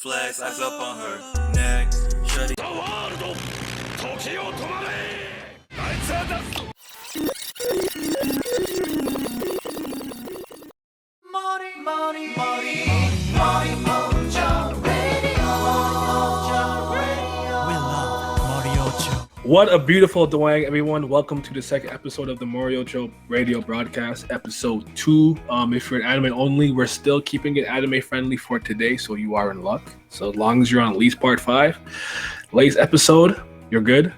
Flex eyes up on her neck. Shutty. Morioh Cho Radio. We love Morioh Cho. What a beautiful Dwang, everyone. Welcome to the second episode of the Morioh Cho radio broadcast, episode 2. If you're an anime only, we're still keeping it anime friendly for today, so you are in luck. So as long as you're on at least part 5, latest episode, you're good.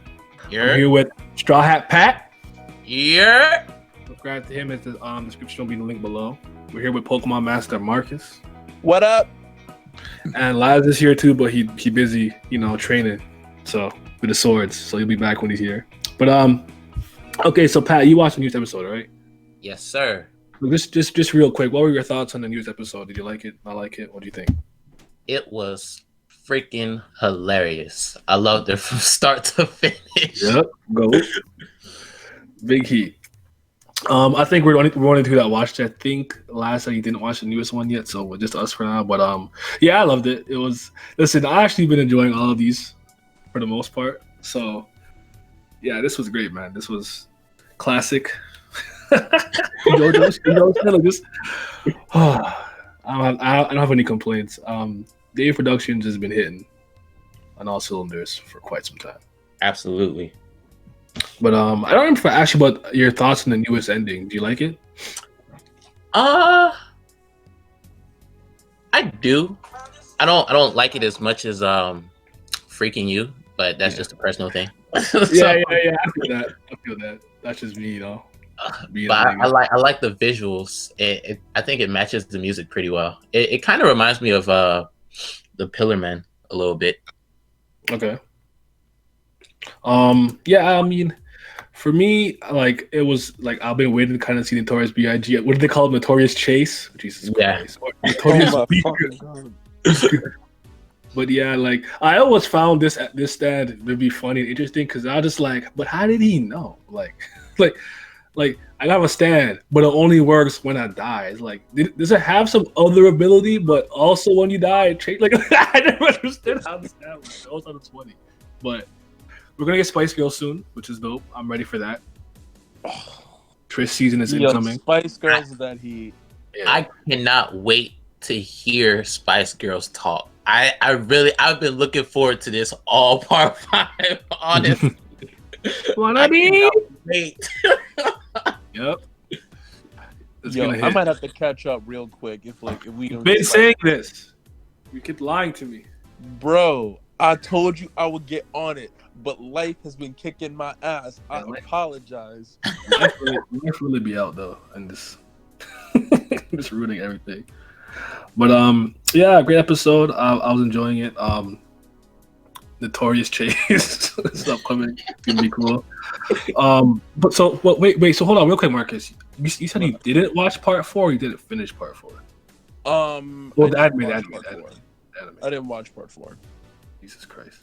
Yeah. I'm here with Straw Hat Pat. Yeah. Subscribe to him at the description will be the link below. We're here with Pokemon Master Marcus. What up? And Laz is here too, but he busy, training. So with the swords, so he'll be back when he's here. But okay, so Pat, you watched the newest episode, right? Yes, sir. Just real quick, what were your thoughts on the newest episode? Did you like it? Not like it? What do you think? It was freaking hilarious. I loved it from start to finish. Yep, go. Big heat. I think we're only two that watched it. I think last time you didn't watch the newest one yet, so just us for now. But yeah, I loved it. It was I actually been enjoying all of these for the most part. So yeah, this was great, man. This was classic. Jojo, just I don't have any complaints. Dave Productions has been hitting on all cylinders for quite some time. Absolutely. But I don't remember if I asked you about your thoughts on the newest ending. Do you like it? I do. I don't like it as much as freaking you, but that's just a personal thing. Yeah. I feel that. That's just me, But I like the visuals. I think it matches the music pretty well. It kind of reminds me of the Pillar Man a little bit. Okay. Yeah, I mean, for me, like it was like I've been waiting to kind of see Notorious B.I.G. What do they call it? Notorious Chase? Jesus Christ. Or Notorious But yeah, like I always found this stand to be funny and interesting because I was just like, but how did he know? Like I have a stand, but it only works when I die. It's like, does it have some other ability, but also when you die, it change? Like I never understood how the stand works. That was on the 20, but. We're gonna get Spice Girls soon, which is dope. I'm ready for that. Trish season is incoming. Spice Girls is that heat. Yeah. I cannot wait to hear Spice Girls talk. I've been looking forward to this all part 5. Honestly, Wanna be? Wait. Yep. I might have to catch up real quick if we don't. Been saying this. You keep lying to me, bro. I told you I would get on it, but life has been kicking my ass. I apologize. Life really be out though, and this just ruining everything. But yeah, great episode. I was enjoying it. Notorious Chase is upcoming. It's gonna be cool. But so wait. So hold on, real quick, Marcus. You said you didn't watch part 4. Or you didn't finish part 4. Well, the anime. I didn't watch part 4. Jesus Christ,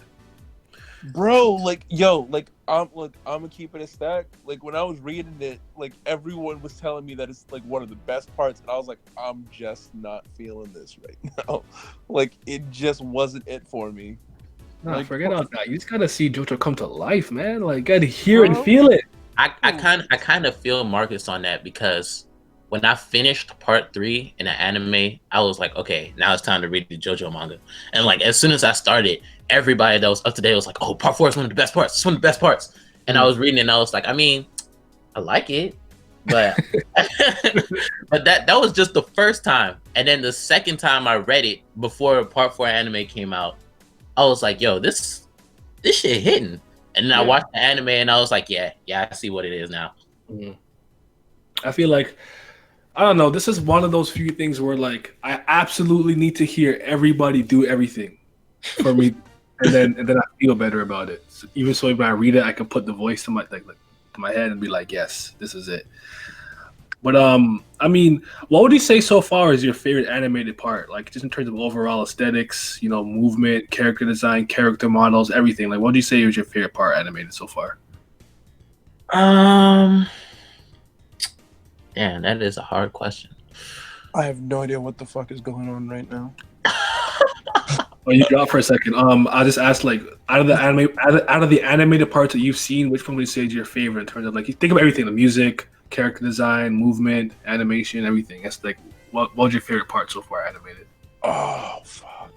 bro! I'm gonna keep it a stack. Like when I was reading it, like everyone was telling me that it's like one of the best parts, and I was like, I'm just not feeling this right now. Like it just wasn't it for me. No, like, forget about that. You just gotta see Jojo come to life, man. Like, gotta hear and feel it. I kind of feel Marcus on that because when I finished part 3 in an anime, I was like, okay, now it's time to read the JoJo manga. And like as soon as I started, everybody that was up to date was like, oh, part 4 is one of the best parts. It's one of the best parts. And I was reading it and I was like, I mean, I like it, but but that was just the first time. And then the second time I read it before part 4 anime came out, I was like, yo, this shit hitting. And then I watched the anime and I was like, yeah, I see what it is now. Mm-hmm. I feel like I don't know. This is one of those few things where like I absolutely need to hear everybody do everything for me, and then I feel better about it. So even so, when I read it, I can put the voice to my to my head and be like, yes, this is it. But I mean, what would you say so far is your favorite animated part? Like just in terms of overall aesthetics, movement, character design, character models, everything. Like, what do you say is your favorite part animated so far? Damn, that is a hard question. I have no idea what the fuck is going on right now. Oh, you dropped for a second. I just asked like out of the animated parts that you've seen, which one would you say is your favorite in terms of like you think of everything, the music, character design, movement, animation, everything. That's like what was your favorite part so far animated? Oh fuck.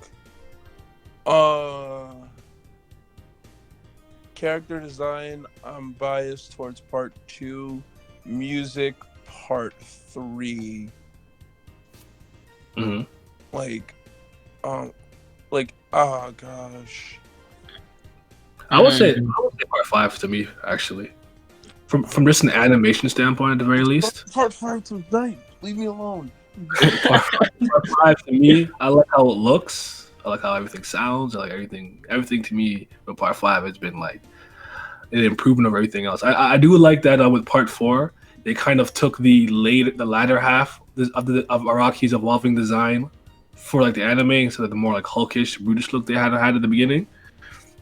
Character design, I'm biased towards part 2. Music, part 3. Mm-hmm. Like, oh gosh. I would say part 5 to me actually, from just an animation standpoint at the very least. Part 5 to night. Leave me alone. Part 5 to me, I like how it looks. I like how everything sounds. I like everything. Everything to me, with part 5 has been like an improvement of everything else. I do like that with part 4. They kind of took the latter half of Araki's evolving design for like the anime instead of the more like hulkish, brutish look they had at the beginning.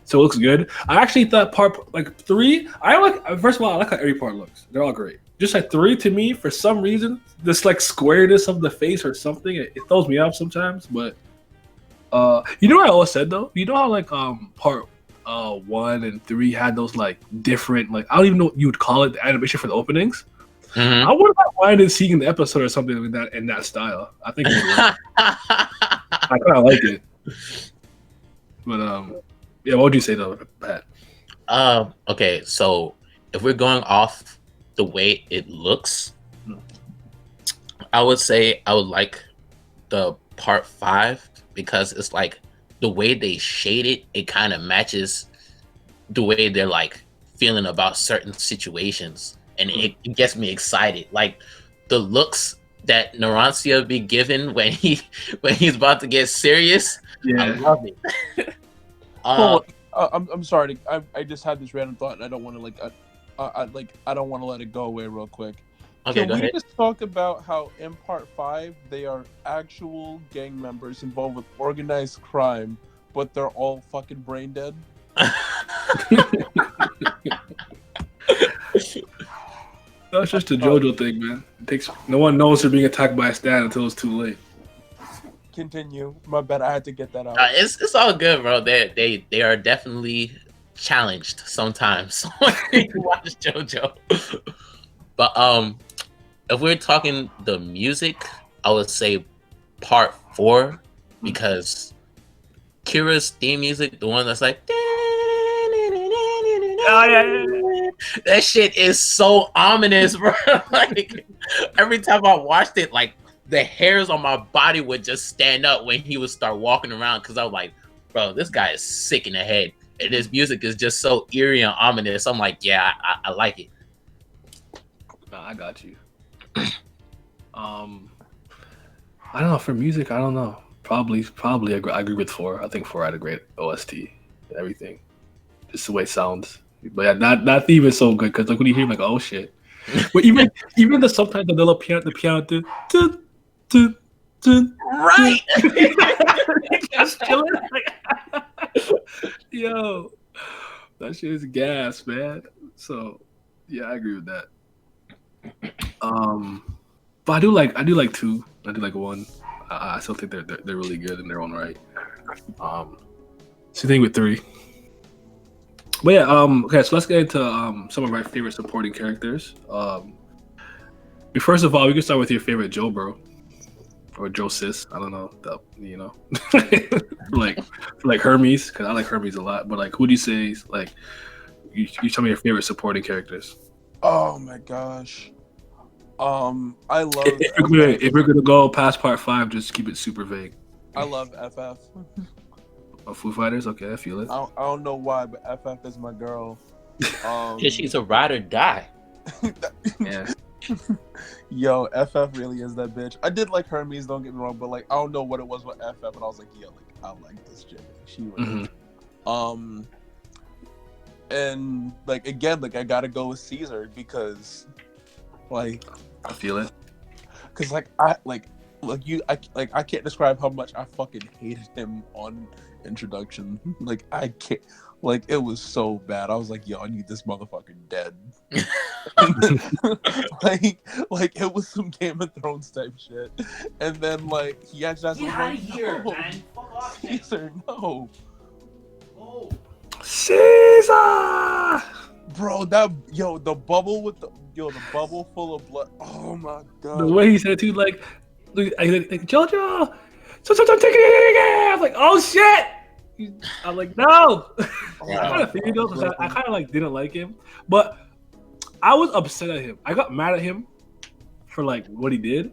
So it looks good. I actually thought part like 3. I like first of all, I like how every part looks. They're all great. Just like 3 to me, for some reason, this like squareness of the face or something, it throws me off sometimes. But you know what I always said though? You know how like part 1 and 3 had those like different, like I don't even know what you would call it, the animation for the openings. Mhm. I wouldn't mind seeing the episode or something like that in that style. I think it would work. I kind of like it. But yeah, what would you say though, Pat? Okay, so if we're going off the way it looks, I would say I would like the part 5 because it's like the way they shade it, it kind of matches the way they're like feeling about certain situations, and it gets me excited. Like the looks that Narantia be given when he's about to get serious, I Yeah. love it. Hold on. I'm sorry. I just had this random thought, and I don't want to I don't want to let it go away real quick. Okay, Can go we ahead. just talk about how in part 5 they are actual gang members involved with organized crime, but they're all fucking brain dead? That's just a Jojo thing, man. It takes no one knows they're being attacked by a stan until it's too late. Continue. My bad. I had to get that out. It's all good, bro. They are definitely challenged sometimes when you watch JoJo. But if we're talking the music, I would say part 4 because Kira's theme music, the one that's like that shit is so ominous, bro. Like every time I watched it, like the hairs on my body would just stand up when he would start walking around because I was like, bro, this guy is sick in the head. And his music is just so eerie and ominous. I'm like, yeah, I like it. Nah, I got you. I don't know, for music. I don't know. Probably. I agree with 4. I think 4 had a great OST and everything. Just the way it sounds. But yeah, not even so good because like when you hear like, oh shit. But even the sometimes the little piano, dun, dun, dun, Right. just chilling. Yo, that shit is gas, man. So yeah, I agree with that. But I do like 2. I do like 1. I still think they're really good in their own right. Same thing with 3. But yeah, okay, so let's get into some of my favorite supporting characters. First of all, we can start with your favorite Jobro or Joe Sis. I don't know, like Hermes, because I like Hermes a lot. But like, who do you say is like you tell me your favorite supporting characters? Oh my gosh. I love. If we're gonna go past part 5, just keep it super vague. I love FF. Foo Fighters, okay, I feel it. I don't know why, but FF is my girl. Yeah, she's a ride or die. Yeah. Yo, FF really is that bitch. I did like Hermes, don't get me wrong, but like I don't know what it was with FF, and I was like, yo, like I like this chick. She really. And like again, like I gotta go with Caesar because, like, I feel it. because like I can't describe how much I fucking hated him on introduction. Like I can't. Like it was so bad. I was like, yo, I need this motherfucker dead. like it was some Game of Thrones type shit. And then like he actually Get out of here, man. Fuck off. Caesar, no. Caesar. Bro, the bubble with the bubble full of blood. Oh my god. The way he said it too, like Jojo, so take it. I'm like, oh shit. I'm like, no. I kind of figured though, because I kind of like didn't like him, but I was upset at him. I got mad at him for like what he did.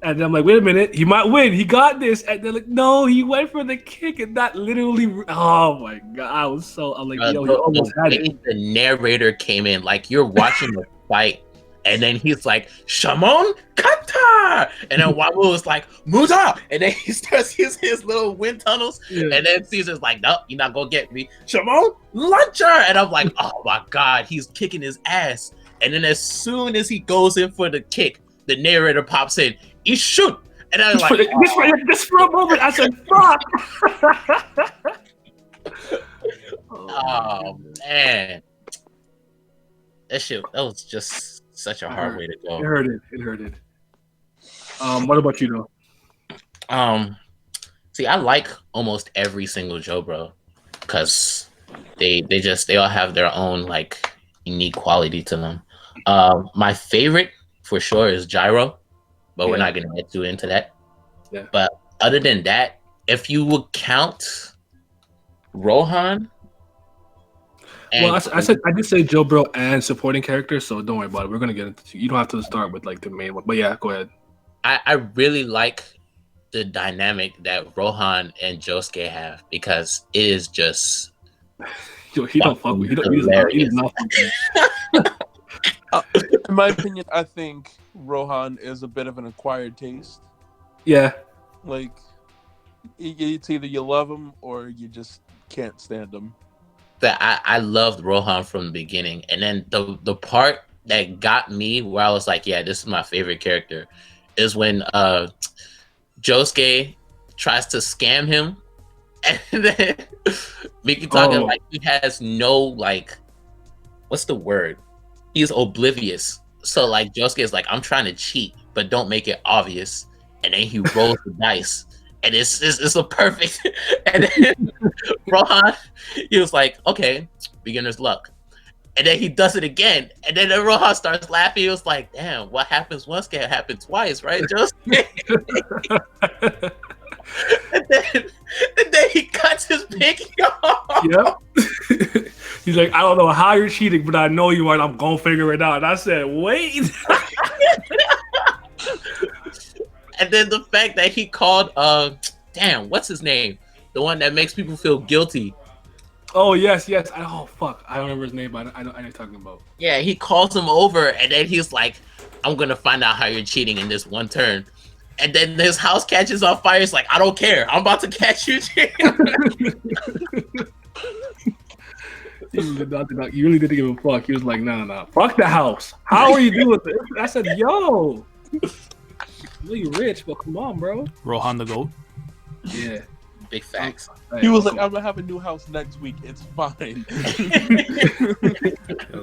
And then I'm like, wait a minute, he might win. He got this. And they're like, no, he went for the kick and that literally. Oh my god, I'm like, yo, he almost had it. The narrator came in, like you're watching the fight, and then he's like, Shamon Kata! And then Wabu was like, Muda! And then he starts using his little wind tunnels, and then Caesar's like, nope, you're not gonna get me. Shamon Luncher! And I'm like, oh my god, he's kicking his ass. And then as soon as he goes in for the kick, the narrator pops in, he shoot. And I'm like, just for a moment, I said, fuck. Oh man. That was just such a hard way to go. It hurted. What about you though? See, I like almost every single Jobro because they all have their own like unique quality to them. My favorite for sure is Gyro, but we're not gonna get too into that. Yeah. But other than that, if you would count Rohan. Well, I did say Jobro and supporting characters, so don't worry about it. We're gonna get into. You don't have to start with like the main one, but yeah, go ahead. I really like the dynamic that Rohan and Josuke have because it is just. Yo, he don't fuck with. He's not. In my opinion, I think Rohan is a bit of an acquired taste. Yeah. Like, it's either you love him or you just can't stand him. That I loved Rohan from the beginning, and then the part that got me where I was like, yeah, this is my favorite character, is when Josuke tries to scam him, and then Mickey talking like he has no like, what's the word? He's oblivious. So like Josuke is like, I'm trying to cheat, but don't make it obvious. And then he rolls the dice, and it's a perfect. And then Rohan, he was like, okay, beginner's luck. And then he does it again, and then Rohan starts laughing. He was like, damn, what happens once can happen twice, right, Josuke? and then he cuts his pinky off. Yep. He's like, I don't know how you're cheating, but I know you are, and I'm gonna figure it out. And I said, wait. And then the fact that he called, damn, what's his name? The one that makes people feel guilty. Oh, yes. Oh, fuck. I don't remember his name, but I know what you're talking about. Yeah, he calls him over, and then he's like, I'm gonna find out how you're cheating in this one turn. And then his house catches on fire. He's like, I don't care. I'm about to catch you cheating. He really didn't give a fuck. He was like, nah. Fuck the house. How are you doing this? I said, yo. You rich, but come on, bro. Rohan the GOAT. Yeah. Big facts. He was like, I'm gonna have a new house next week. It's fine. Yo,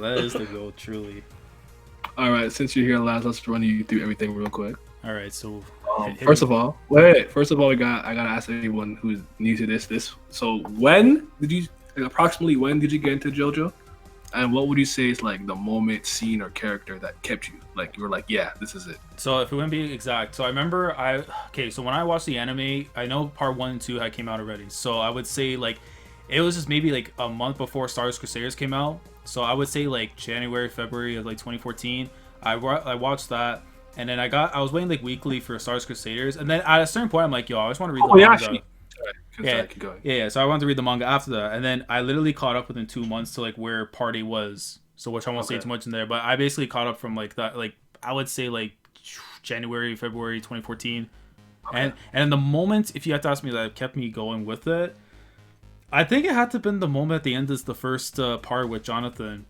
that is the GOAT, truly. All right, since you're here last, let's run you through everything real quick. All right, so first of all, I gotta ask anyone who's new to this. So approximately when did you get into JoJo? And what would you say is like the moment, scene, or character that kept you? Like you were like, yeah, this is it. So if we want to be exact, so I remember so when I watched the anime, I know part 1 and 2 had came out already. So I would say like it was just maybe like a month before Star Wars Crusaders came out. So I would say like January, February of like 2014. I watched that, and then I was waiting like weekly for Star Wars Crusaders, and then at a certain point I'm like, yo, I just want to read the manga. Yeah. So I wanted to read the manga after that, and then I literally caught up within 2 months to like where Party was. So which I won't say too much in there, but I basically caught up from like that, like I would say like January, February 2014, and in the moment, if you had to ask me, that kept me going with it, I think it had to have been the moment at the end is the first part with Jonathan.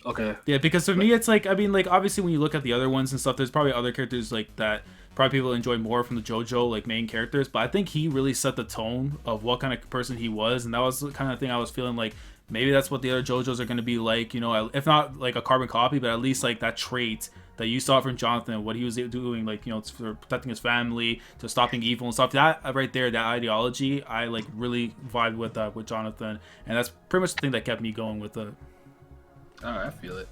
Okay. Yeah, because for me, it's like, I mean, like obviously when you look at the other ones and stuff, there's probably other characters like that. Probably people enjoy more from the JoJo like main characters, but I think he really set the tone of what kind of person he was, and that was the kind of thing I was feeling like maybe that's what the other JoJos are going to be like, you know, if not like a carbon copy, but at least like that trait that you saw from Jonathan, what he was doing, like, you know, for protecting his family, to stopping evil and stuff. That right there, that ideology, I like really vibe with that with Jonathan, and that's pretty much the thing that kept me going with it. All right, I feel it.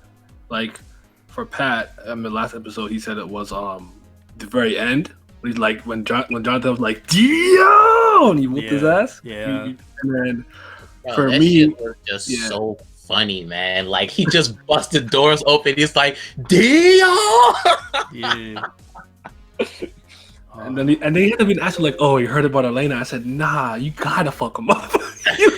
Like for Pat, I mean, last episode he said it was the very end. He's like when Jonathan was like Dio, and he whooped his ass. Yeah. And then Bro, for that me, shit was just so funny, man. Like he just busted doors open. He's like, Dio. Yeah. and then he had to be asking like, "Oh, you heard about Elena?" I said, "Nah, you gotta fuck him up. You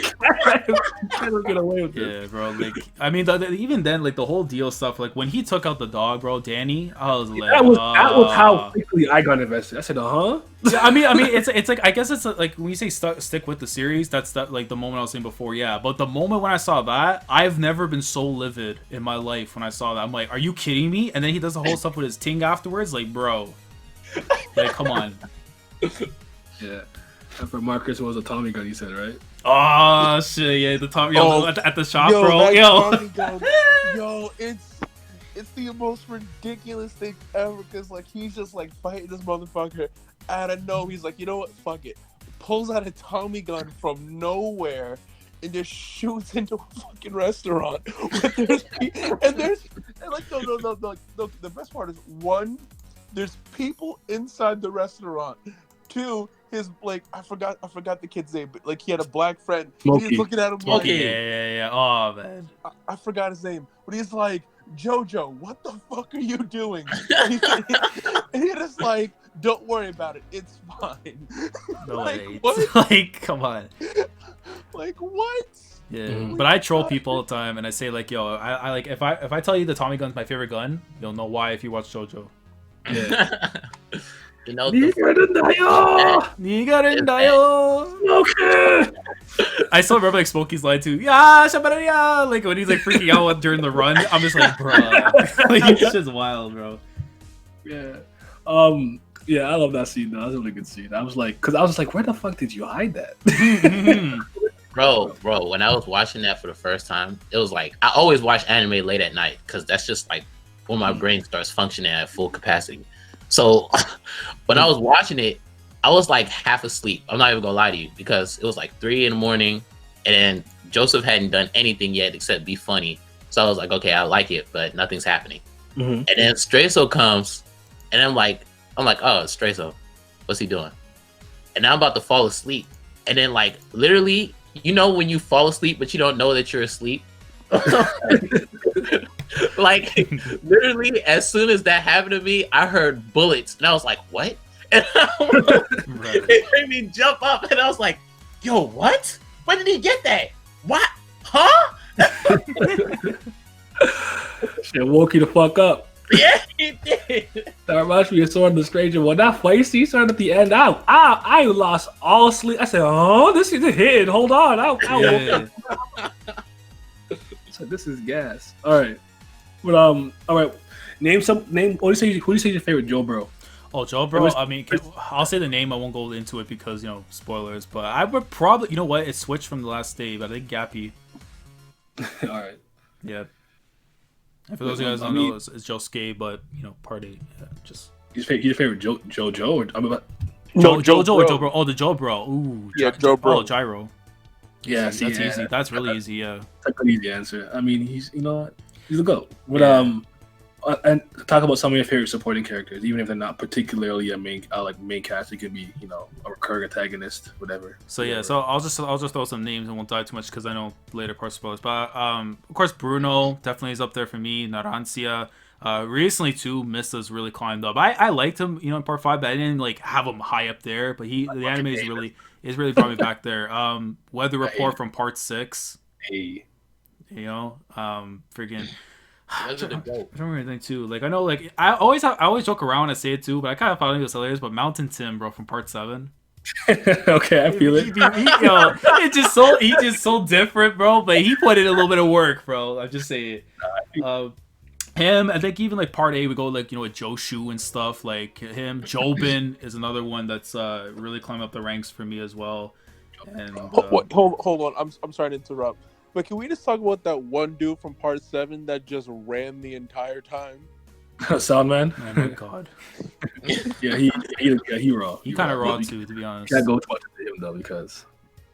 can't get away with this." Yeah, bro. Like, I mean, even then, like the whole deal stuff. Like when he took out the dog, bro, Danny, I was like, that was how quickly I got invested. I said, Yeah, I mean, it's like, I guess it's like when you say stick with the series, that's like the moment I was saying before, yeah. But the moment when I saw that, I've never been so livid in my life when I saw that. I'm like, are you kidding me? And then he does the whole stuff with his ting afterwards, like, bro, like, come on. Yeah. And for Marcus, it was a Tommy gun. He said, right? Oh shit, yeah, the Tommy at the shop, Yo, bro, that yo. Tommy gun, yo, it's the most ridiculous thing ever. Cause like he's just like fighting this motherfucker out of nowhere. He's like, you know what? Fuck it. Pulls out a Tommy gun from nowhere and just shoots into a fucking restaurant. And like no. The best part is, one, there's people inside the restaurant. Two, his like I forgot the kid's name, but like he had a black friend. Smokey. He's looking at him Okay, like, yeah. Oh man. I forgot his name, but he's like, Jojo, what the fuck are you doing? And he's just like, don't worry about it, it's fine. No Like, way. what? Like, come on. Like what? Yeah, Mhm. but I troll people all the time, and I say like, yo, I like if I tell you the Tommy gun's my favorite gun, you'll know why if you watch Jojo. Yeah. You know, Okay. I still remember like Smokey's line too. Yeah, Shabaraya! Like when he's like freaking out during the run, I'm just like, bro, like it's just wild, bro. Yeah. Yeah, I love that scene though. That was a really good scene. I was like, where the fuck did you hide that? bro, when I was watching that for the first time, it was like I always watch anime late at night because that's just like when my brain starts functioning at full capacity. So when I was watching it, I was like half asleep. I'm not even gonna lie to you because it was like 3 a.m. and then Joseph hadn't done anything yet except be funny. So I was like, okay, I like it, but nothing's happening. Mm-hmm. And then Strayso comes, and I'm like, oh, it's Strayso. What's he doing? And now I'm about to fall asleep. And then like literally, you know when you fall asleep but you don't know that you're asleep? Like literally as soon as that happened to me, I heard bullets and I was like, what? And it made me jump up and I was like, yo, what? When did he get that? What? Huh? Shit woke you the fuck up. Yeah, he did. That reminds me of Sword of the Stranger. When that fight scene started at the end, I lost all sleep. I said, oh, this is a hit. Hold on. I woke up. So this is gas. All right. But all right. Name who do you say is your favorite Jobro? Oh, Jobro. I mean, I'll say the name. I won't go into it because, you know, spoilers. But I would probably, you know what? It switched from the last day, but I think Gappy. All right. Yeah. And for those of you guys who don't know, it's Josuke, but, you know, party. Yeah, just. Your favorite Jojo? Or, I mean, Jojo or Jobro? Oh, the Jobro. Ooh. Yeah, Jobro. Oh, Gyro. Yeah, That's easy. That's really easy, yeah. That's an easy answer. I mean, he's a GOAT. But and talk about some of your favorite supporting characters, even if they're not particularly a main cast. It could be, you know, a recurring antagonist, whatever. So yeah, so I'll just throw some names and won't dive too much because I know later parts spoilers. But of course Bruno definitely is up there for me. Narancia. Recently too, Mista's really climbed up. I liked him, you know, in part 5, but I didn't like have him high up there. But the anime is really brought me back there. Weather Report from part 6. Hey. You know, freaking. I Those are the don't GOAT. remember anything too. Like I know, like I always joke around and say it too, but I kind of found it was hilarious. But Mountain Tim, bro, from part 7. Okay, I feel it. It's just so different, bro. But he put in a little bit of work, bro. I'm just saying. Him, I think even like part 8, we go like, you know, with Joshu and stuff like him. Jobin is another one that's really climbed up the ranks for me as well. And Hold on. I'm sorry to interrupt. But can we just talk about that one dude from part 7 that just ran the entire time? Soundman. Oh my god, Yeah, he raw. he kind of raw You too, to be honest. can't go too much into him though because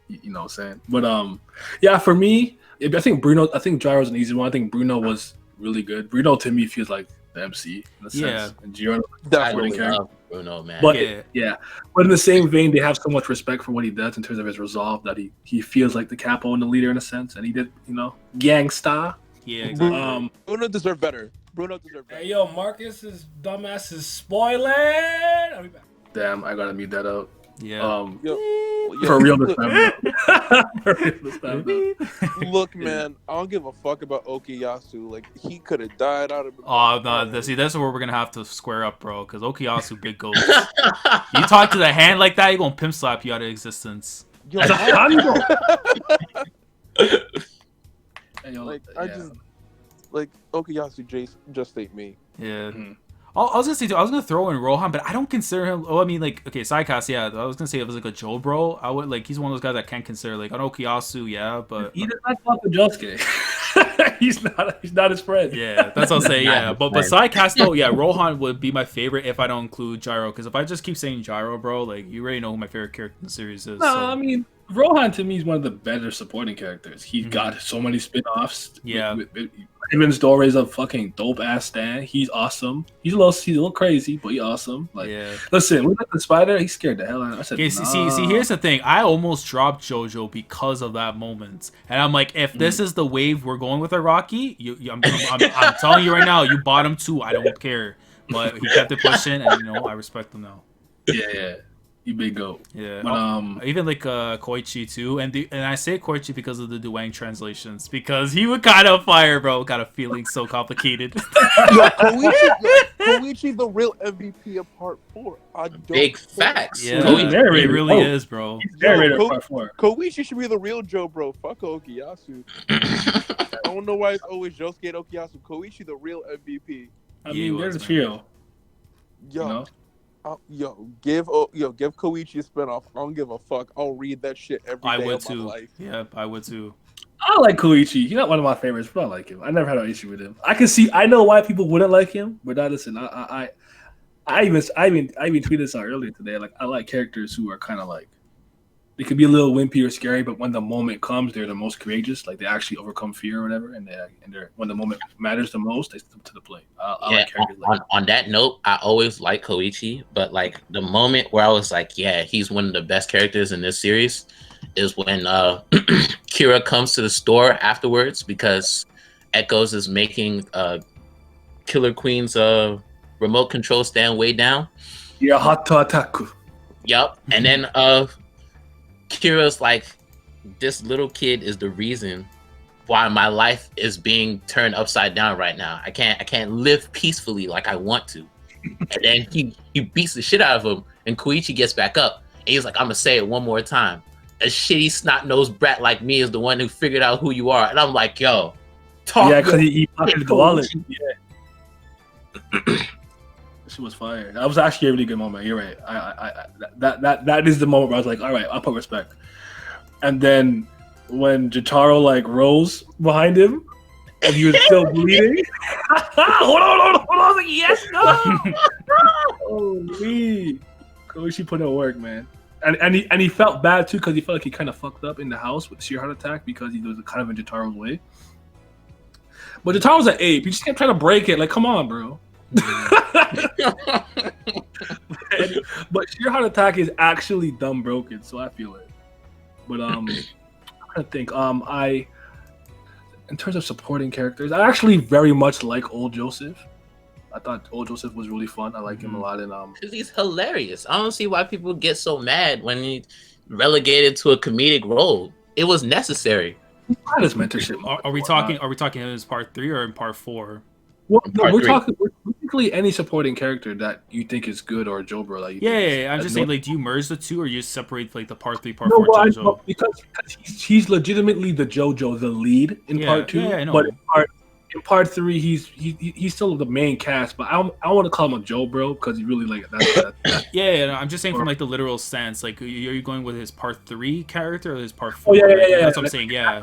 you know what I'm saying. But yeah, for me, I think Bruno. I think Gyro's an easy one. I think Bruno was really good. Bruno to me feels like the MC in a sense. Yeah. And Giorno, I Definitely. love Bruno, man. but Yeah. yeah. But in the same vein, they have so much respect for what he does in terms of his resolve that he feels like the capo and the leader in a sense, and he did gangsta. Yeah, exactly. Bruno deserved better. Bruno deserved better. Hey, yo, Marcus's dumbass is spoiling. I'll be back. Damn, I gotta mute that out. Yeah. For real this time. For real this time. though. Look, man, I don't give a fuck about Okuyasu. Like, he could have died out of. Oh no! See, that's where we're gonna have to square up, bro. Because Okuyasu big goats. You talk to the hand like that, you gonna pimp slap you out of existence. Yo, As a I- Hanzo. Hey, yo, like, I yeah. just like Okuyasu just ain't me. Yeah. Mhm. I was gonna say too. I was gonna throw in Rohan, but I don't consider him. Oh, I mean, like, okay, Sidecast, yeah. I was gonna say it was like a Jobro. I would like he's one of those guys I can't consider like an Okuyasu, yeah, but He does not talk to Josuke. he's not his friend. yeah, that's what I'll say. Yeah, but Sidecast though, yeah, Rohan would be my favorite if I don't include Gyro. Because if I just keep saying Gyro, bro, like you already know who my favorite character in the series is. No, so. I mean Rohan to me is one of the better supporting characters. He's got so many spin-offs. Yeah. Raven's Door is a fucking dope ass stand. He's awesome. He's a little crazy, but he's awesome. Like, Yeah. listen, look at the spider. He scared the hell out of me. I said, Okay, see, here's the thing. I almost dropped Jojo because of that moment, and I'm like, if this is the wave we're going with Araki, I'm telling you right now, you bottom two. I don't care, but he kept it pushing, and I respect him now. yeah, you big goat. Yeah, But even like Koichi too, and I say Koichi because of the Duang translations, because he would kind of fire, bro. Got a feeling so complicated. Yo, Koichi, the real MVP of Part 4. I don't Big care. facts. Yeah, Koichi it narrated. really Oh. is, bro. he's narrator Yo, part 4. Koichi should be the real Jobro. Fuck Okuyasu. I don't know why it's always Josuke and Okuyasu. Koichi, the real MVP. I Yeah, he mean, was, there's a man. trio. Yo, You know? give Koichi a spinoff. I don't give a fuck. I'll read that shit every day I would of my too. life. Yeah, I would too. I like Koichi. He's not one of my favorites, but I like him. I never had an issue with him. I know why people wouldn't like him, but listen, I even tweeted this out earlier today. Like, I like characters who are kind of like, they could be a little wimpy or scary, but when the moment comes, they're the most courageous. Like, they actually overcome fear or whatever, and they're when the moment matters the most, they step to the plate. I like characters like on that note, I always like Koichi, but like the moment where I was like, yeah, he's one of the best characters in this series is when Kira comes to the store afterwards because Echoes is making Killer Queen's remote control stand way down. yeah, Hata Ataku. Yep. And then Kira's like, this little kid is the reason why my life is being turned upside down right now. I can't live peacefully like I want to. And then he beats the shit out of him, and Koichi gets back up, and he's like, I'm gonna say it one more time. A shitty snot-nosed brat like me is the one who figured out who you are. And I'm like, yo, talk. Yeah, because he pocketed the wallet. Koichi. Yeah. She was fired. That was actually a really good moment. You're right. That is the moment where I was like, all right, I'll put respect. And then when Jotaro like rose behind him and he was still bleeding. hold on. I was like, yes, no. Holy. Koichi put in work, man. And he felt bad too because he felt like he kind of fucked up in the house with sheer heart attack because he was kind of in Jotaro's way. But Jotaro's an ape. He just kept trying to break it. Like, come on, bro. But sheer heart attack is actually dumb broken, so I feel it. But I'm trying to think. In terms of supporting characters, I actually very much like Old Joseph. I thought Old Joseph was really fun. I like him a lot. And Because he's hilarious. I don't see why people get so mad when he's relegated to a comedic role. It was necessary. he had his mentorship. Are we talking in his part 3 or in part 4? Well, no, Part we're three. talking. We're basically any supporting character that you think is good or Jobro. Like, you Yeah, think is- I'm just no- saying, like, do you merge the two or you just separate like the part 3, part No, 4 well, JoJo? because he's legitimately the JoJo, the lead in Yeah, part 2. yeah, I know. But in part 3, he's still the main cast. But I want to call him a Jobro because he really like that. Yeah, no, I'm just saying from like the literal sense. Like, are you going with his part 3 character or his part 4? Oh, yeah. That's what I'm saying. Yeah.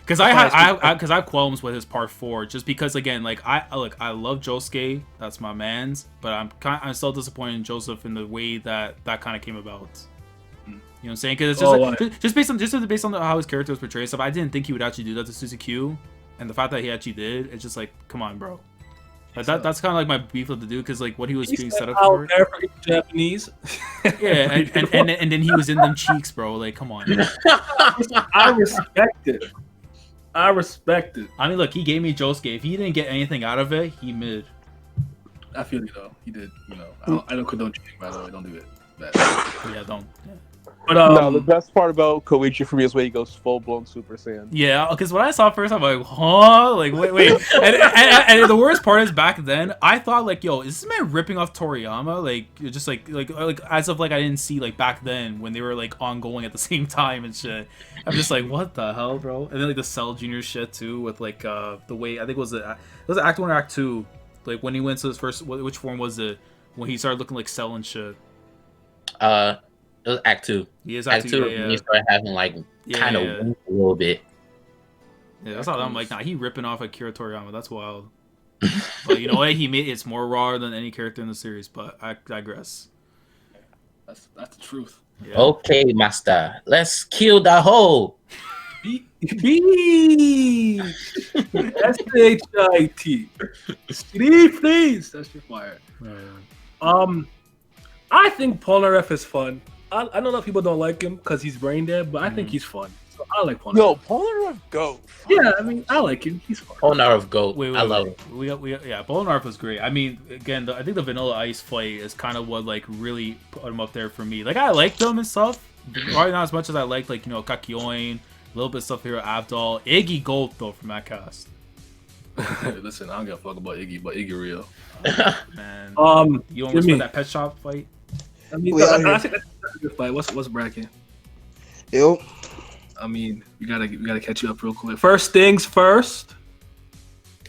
Because I have qualms with his part 4, just because again, like I love Josuke, that's my man's, but I'm still disappointed in Joseph in the way that kind of came about. You know what I'm saying? Because it's just based on how his character was portrayed stuff. I didn't think he would actually do that to Suzuki, and the fact that he actually did, it's just like, come on, bro. That's kind of like my beef with the dude, because like what he was being set up for. Japanese. Yeah, and then he was in them cheeks, bro. Like, come on. I respect it. I mean, look, he gave me Josuke. If he didn't get anything out of it, he mid. I feel you though. He did. You know, I don't condone cheating, by the way. Don't do it. Yeah, don't. Yeah. But no, the best part about Koichi for me is when he goes full blown Super Saiyan. Yeah, because when I saw it first, I'm like, huh? Like, wait. and the worst part is back then, I thought like, yo, is this man ripping off Toriyama? Like, just like as of like I didn't see like back then when they were like ongoing at the same time and shit. I'm just like, what the hell, bro? And then like the Cell Junior shit too, with like the way I think it was Act 1 or Act 2, like when he went to his first, which form was it? When he started looking like Cell and shit. It was Act 2. He is Act 2. Yeah. He started having like kind of a little bit. Yeah, that's how I'm like, nah, he ripping off Akira Toriyama. That's wild. But you know what? He made it's more raw than any character in the series. But I digress. That's the truth. Yeah. Okay, master. Let's kill the hole. B S-H-I-T. Please. That's your fire. I think Polnareff is fun. I know a lot of people don't like him because he's brain dead, but I think he's fun. So I like Polnareff. Yo, Polnareff go. Yeah, I mean, I like him. He's fun. Polnareff go. I love him. Yeah, Polnareff was great. I mean, again, I think the Vanilla Ice fight is kind of what like really put him up there for me. Like I liked them and stuff, probably not as much as I liked like Kakyoin, a little bit of stuff here, Avdol, Iggy Gold though from that cast. Listen, I don't give a fuck about Iggy, but Iggy real. Man, you don't Jimmy. respect that pet shop fight? I mean, I think that's a good fight. What's bracket? Yo. I mean, we gotta catch you up real quick. First things first.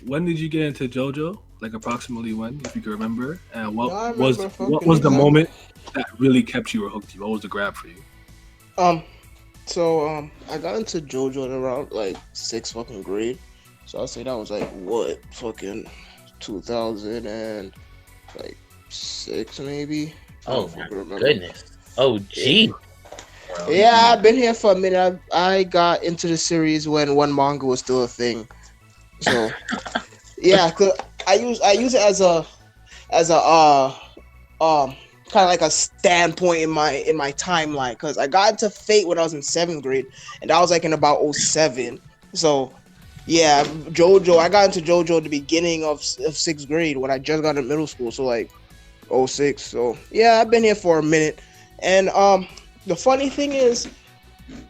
When did you get into JoJo? Like approximately when, if you can remember? And what was the moment that really kept you or hooked you? What was the grab for you? So I got into JoJo in around like 6th fucking grade. So I'll say that was like what fucking 2006 maybe. Oh my goodness. Oh gee. Yeah, I've been here for a minute. I got into the series when one manga was still a thing. So yeah, cause I use it as a kind of like a standpoint in my timeline, because I got into Fate when I was in 7th grade, and that was like in about 07. So yeah, JoJo, I got into JoJo at the beginning of 6th grade when I just got into middle school, so like 06. So yeah, I've been here for a minute. And the funny thing is,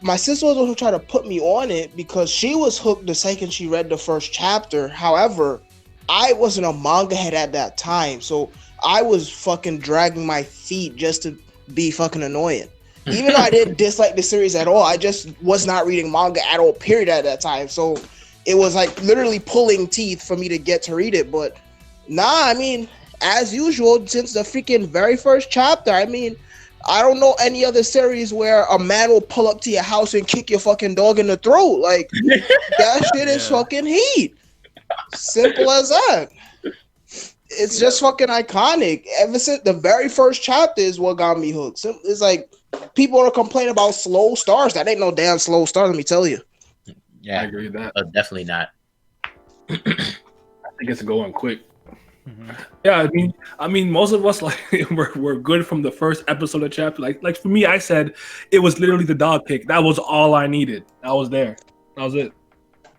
my sister was the one who tried to put me on it because she was hooked the second she read the first chapter. However, I wasn't a manga head at that time, so I was fucking dragging my feet just to be fucking annoying. Even though I didn't dislike the series at all, I just was not reading manga at all, period, at that time. So it was like literally pulling teeth for me to get to read it. But nah, I mean, as usual, since the freaking very first chapter, I mean, I don't know any other series where a man will pull up to your house and kick your fucking dog in the throat. Like, that shit is fucking heat. Simple as that. It's just fucking iconic. Ever since the very first chapter is what got me hooked. It's like, people are complaining about slow stars. That ain't no damn slow stars, let me tell you. Yeah, I agree with that. Definitely not. I think it's going quick. Yeah, I mean, most of us like we're good from the first episode of chapter. Like for me, I said it was literally the dog kick. That was all I needed. I was there. That was it.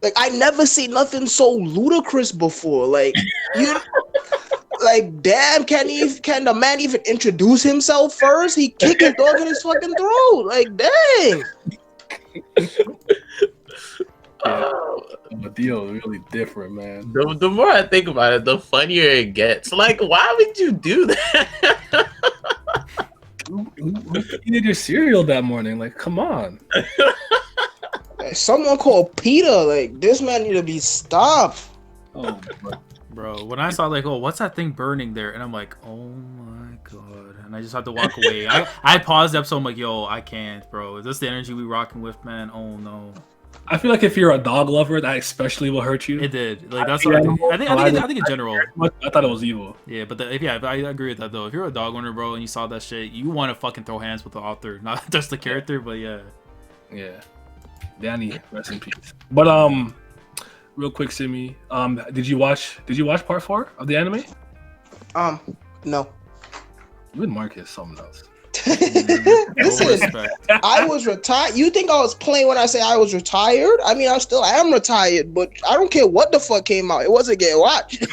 Like, I never seen nothing so ludicrous before. Like, you, like, damn, can the man even introduce himself first? He kicked his dog in his fucking throat. Like, dang. Yeah, the deal is really different, man. The more I think about it, the funnier it gets. Like, why would you do that? Who eated your cereal that morning? Like, come on. Someone called Peter. Like, this man need to be stopped. Oh, Bro, when I saw like, oh, what's that thing burning there? And I'm like, oh my god. And I just had to walk away. I paused the episode. I'm like, yo, I can't, bro. Is this the energy we rocking with, man? Oh no. I feel like if you're a dog lover, that especially will hurt you. It did. Like that's Yeah, what I think in general. I thought it was evil. Yeah, but I agree with that though. If you're a dog owner, bro, and you saw that shit, you want to fucking throw hands with the author, not just the character, but yeah. Yeah. Danny, rest in peace. But real quick, Simmy, did you watch part 4 of the anime? No. You and Marcus something else. Listen, I was retired. You think I was playing when I say I was retired? I mean, I still am retired, but I don't care what the fuck came out. It wasn't getting watched.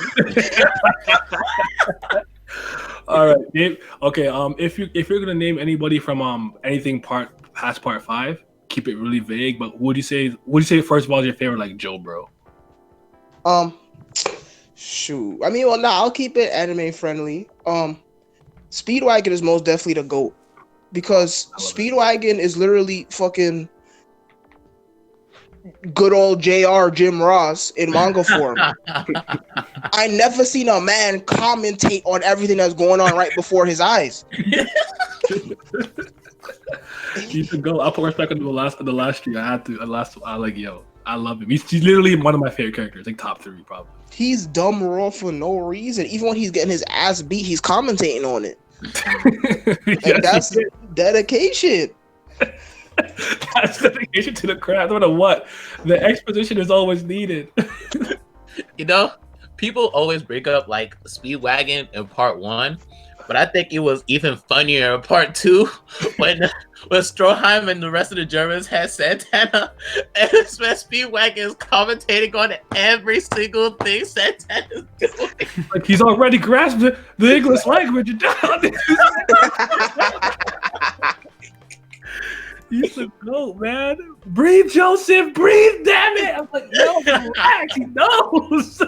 All right, Dave. Okay. If you're gonna name anybody from anything past part 5, keep it really vague. But would you say first of all is your favorite, like Joe, bro? Shoot. I mean, well, nah, I'll keep it anime friendly. Speedwagon is most definitely the GOAT because Speedwagon is literally fucking good old JR Jim Ross in manga form. I never seen a man commentate on everything that's going on right before his eyes. He's the GOAT. I'll put respect on the last year. I like yo. I love him. He's literally one of my favorite characters, like top 3 probably. He's dumb raw for no reason. Even when he's getting his ass beat, he's commentating on it. And that's dedication. That's dedication to the craft. No matter what, the exposition is always needed. You know, people always break up like Speedwagon in part 1, but I think it was even funnier in part 2 when Stroheim and the rest of the Germans had Santana, and Speedwagon is commentating on every single thing Santana's doing. Like he's already grasped the English language. He's the GOAT, man. Breathe, Joseph. Breathe, damn it. I'm like, no, relax. He knows.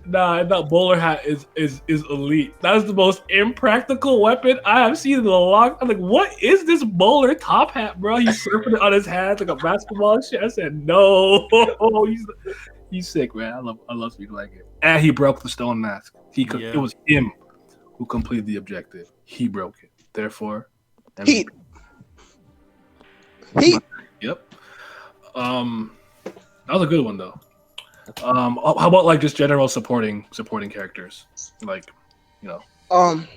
Nah, that bowler hat is elite. That's the most impractical weapon I have seen in a long. I'm like, what is this bowler top hat, bro? He's surfing it on his hands like a basketball shit. I said, no, he's sick, man. I love Speedwagon. And he broke the stone mask. It was him who completed the objective. He broke it. Therefore, Heat. Yep. That was a good one though. How about like just general supporting characters, like Rohan or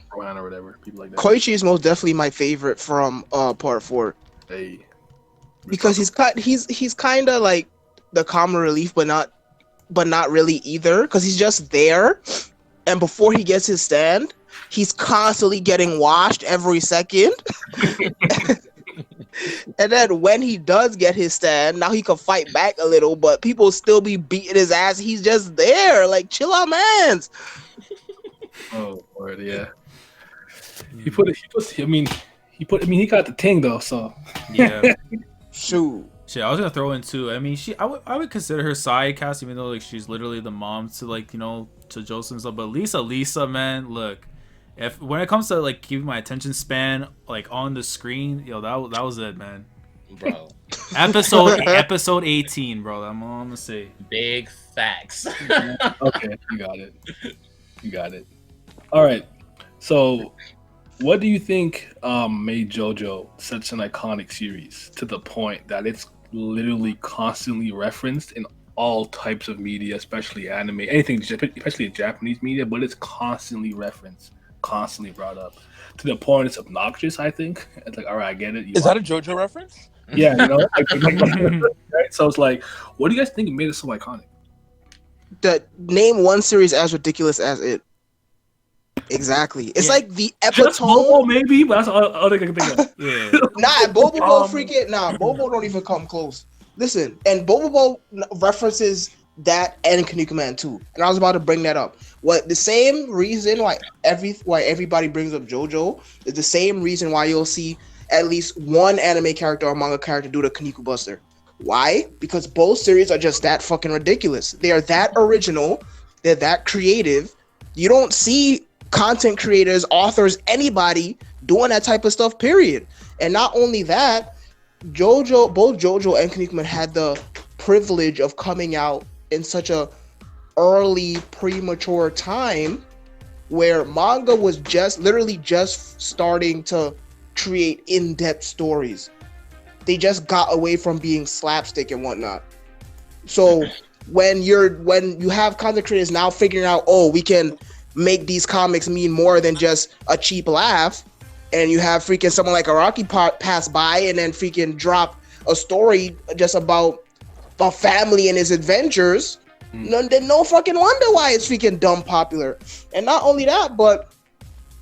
whatever, people like that. Koichi is most definitely my favorite from part 4. Hey, because he's kind of like the common relief, but not really either, because he's just there, and before he gets his stand, he's constantly getting washed every second. And then when he does get his stand, now he can fight back a little, but people still be beating his ass. He's just there, like, chill out, mans. Oh Lord, yeah. He got the ting though, so Yeah. Shoot. Shit, I was gonna throw in too. I mean, I would consider her side cast, even though like she's literally the mom to to Joseph and stuff. But Lisa, man, look. When it comes to like keeping my attention span like on the screen, that was it, man. Bro. Episode 18, bro. I'm gonna say. Big facts. Okay, you got it. All right. So, what do you think made JoJo such an iconic series to the point that it's literally constantly referenced in all types of media, especially anime, anything, especially in Japanese media, but it's constantly referenced, constantly brought up to the point it's obnoxious. I think it's like, all right, I get it. Is that a JoJo reference? Yeah, right? So it's like, what do you guys think made it so iconic? Name one series as ridiculous as it. Exactly. It's like the Just epitome. Bobo, maybe, but that's all I can think of. Yeah. Nah, Bobo don't freaking. Nah, Bobo don't even come close. Listen, and Bobo references that and Kaneko Man too. And I was about to bring that up. What the same reason why everybody brings up JoJo is the same reason why you'll see at least one anime character or manga character do the Kaneko Buster. Why? Because both series are just that fucking ridiculous. They are that original. They're that creative. You don't see content creators, authors, anybody doing that type of stuff, period. And not only that, both JoJo and Kaneko Man had the privilege of coming out in such a early, premature time where manga was just starting to create in-depth stories. They just got away from being slapstick and whatnot. So when you have content creators now figuring out, oh, we can make these comics mean more than just a cheap laugh, and you have freaking someone like Araki pass by and then freaking drop a story just about a family and his adventures, then no fucking wonder why it's freaking dumb popular. And not only that, but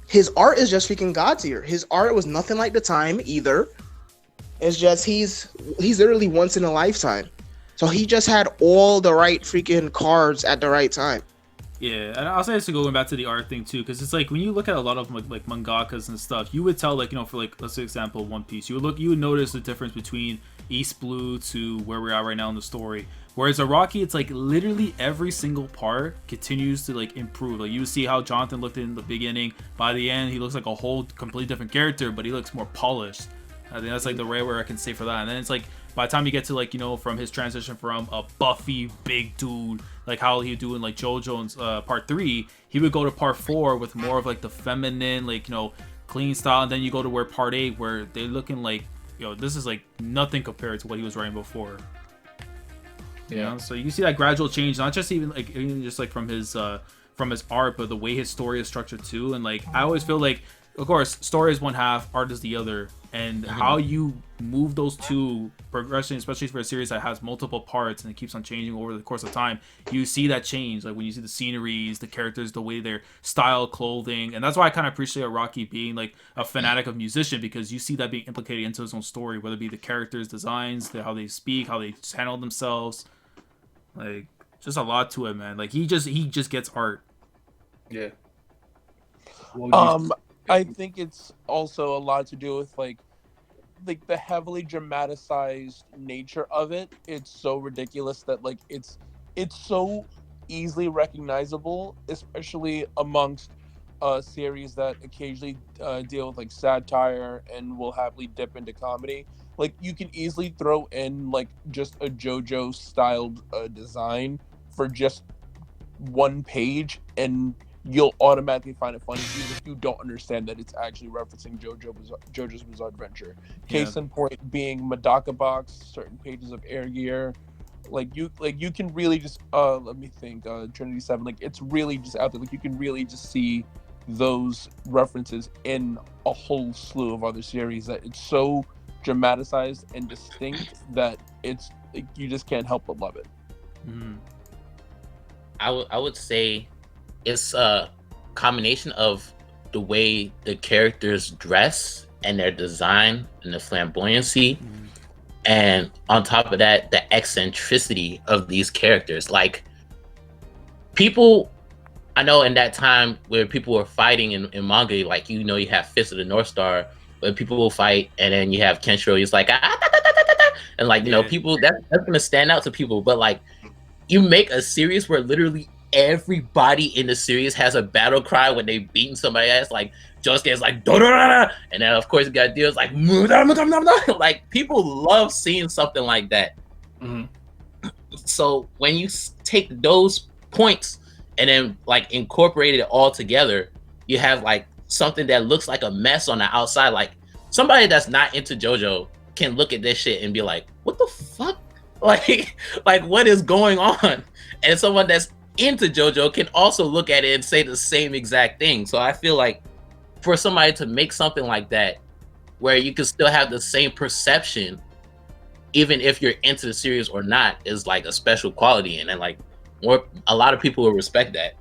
his art is just freaking god tier. His art was nothing like the time either. It's just he's literally once in a lifetime. So he just had all the right freaking cards at the right time. Yeah, and I'll say this going back to the art thing too, because it's like when you look at a lot of like mangakas and stuff, you would tell, like, you know, for like, let's say example One Piece, you would notice the difference between East Blue to where we're at right now in the story. Whereas Araki, it's like literally every single part continues to like improve. Like you see how Jonathan looked in the beginning. By the end, he looks like a whole completely different character, but he looks more polished. I think that's like the rare where I can say for that. And then it's like by the time you get to, like, you know, from his transition from a buffy big dude, like how he would do in like Jojo's part 3, he would go to part 4 with more of like the feminine, like, you know, clean style. And then you go to where part 8 where they're looking like, yo, this is like nothing compared to what he was writing before. You know? So you see that gradual change, not just even just like from his art, but the way his story is structured too. And like I always feel like, of course, story is one half, art is the other, and how you move those two progression, especially for a series that has multiple parts and it keeps on changing over the course of time, you see that change. Like when you see the sceneries, the characters, the way their style, clothing, and that's why I kind of appreciate Araki being like a fanatic of musician, because you see that being implicated into his own story, whether it be the characters' designs, how they speak, how they handle themselves, like just a lot to it, man. Like he just gets art. Yeah. I think it's also a lot to do with like the heavily dramatized nature of it. It's so ridiculous that like it's so easily recognizable, especially amongst series that occasionally deal with like satire and will happily dip into comedy. Like you can easily throw in like just a JoJo styled design for just one page and you'll automatically find it funny even if you don't understand that it's actually referencing JoJo's Bizarre Adventure. Case in point being Madaka Box, certain pages of Air Gear. Like you can really just let me think, Trinity 7, like it's really just out there. Like you can really just see those references in a whole slew of other series that it's so dramatized and distinct that it's like, you just can't help but love it. I would say it's a combination of the way the characters dress and their design and the flamboyancy, and on top of that, the eccentricity of these characters. Like people, I know in that time where people were fighting in manga, like, you know, you have Fist of the North Star, where people will fight, and then you have Kenshiro, he's like, and like, you know, people that's gonna stand out to people. But like, you make a series where literally everybody in the series has a battle cry when they beating somebody ass. Like Josuke is like "Da-da-da-da," and then of course you got deals like like people love seeing something like that. So when you take those points and then like incorporate it all together, you have like something that looks like a mess on the outside. Like somebody that's not into JoJo can look at this shit and be like, what the fuck? Like what is going on? And someone that's into JoJo can also look at it and say the same exact thing. So I feel like for somebody to make something like that where you can still have the same perception even if you're into the series or not is like a special quality, and then like a lot of people will respect that.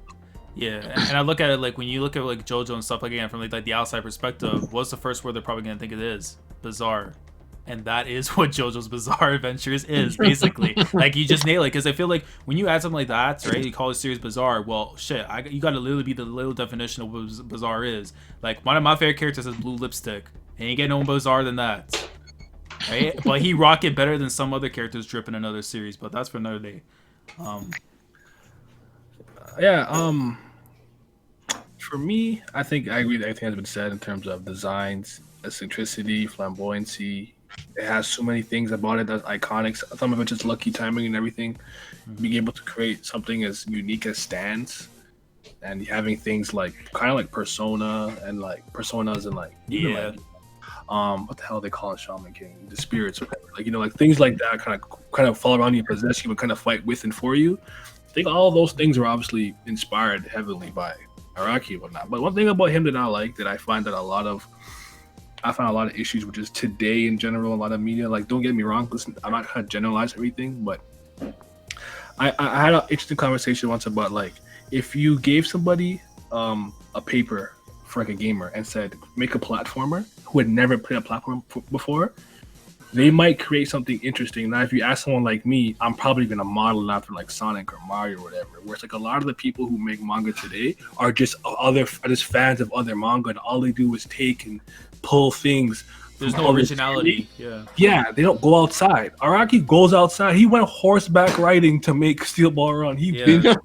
Yeah, and I look at it like when you look at like JoJo and stuff, like, again, from like the outside perspective, what's the first word they're probably gonna think it is? Bizarre. And that is what JoJo's Bizarre Adventures is, basically. Like, you just nail it. Because I feel like when you add something like that, right, you call a series bizarre, well, shit, you got to literally be the little definition of what bizarre is. Like, one of my favorite characters is Blue Lipstick. And you get no more bizarre than that. Right? But he rock it better than some other characters drip in another series. But that's for another day. For me, I think I agree with everything that's been said in terms of designs, eccentricity, flamboyancy. It has so many things about it that's iconic. Some of it just lucky timing and everything. Being able to create something as unique as stands, and having things like kind of like persona and like personas and like what the hell they call it, Shaman King, the spirits or whatever. Like, you know, like things like that kind of fall around you, possess you, and kind of fight with and for you. I think all of those things were obviously inspired heavily by Araki and whatnot. But one thing about him that I like, that I find a lot of issues with just today in general, a lot of media. Like, don't get me wrong, listen, I'm not gonna generalize everything, but I had an interesting conversation once about, like, if you gave somebody a paper for like a gamer and said make a platformer who had never played a platform before, they might create something interesting. Now, if you ask someone like me, I'm probably gonna model it after like Sonic or Mario or whatever. Where it's like a lot of the people who make manga today are just fans of other manga, and all they do is take and pull things. There's no originality. Yeah, they don't go outside. Araki goes outside. He went horseback riding to make Steel Ball Run. He goes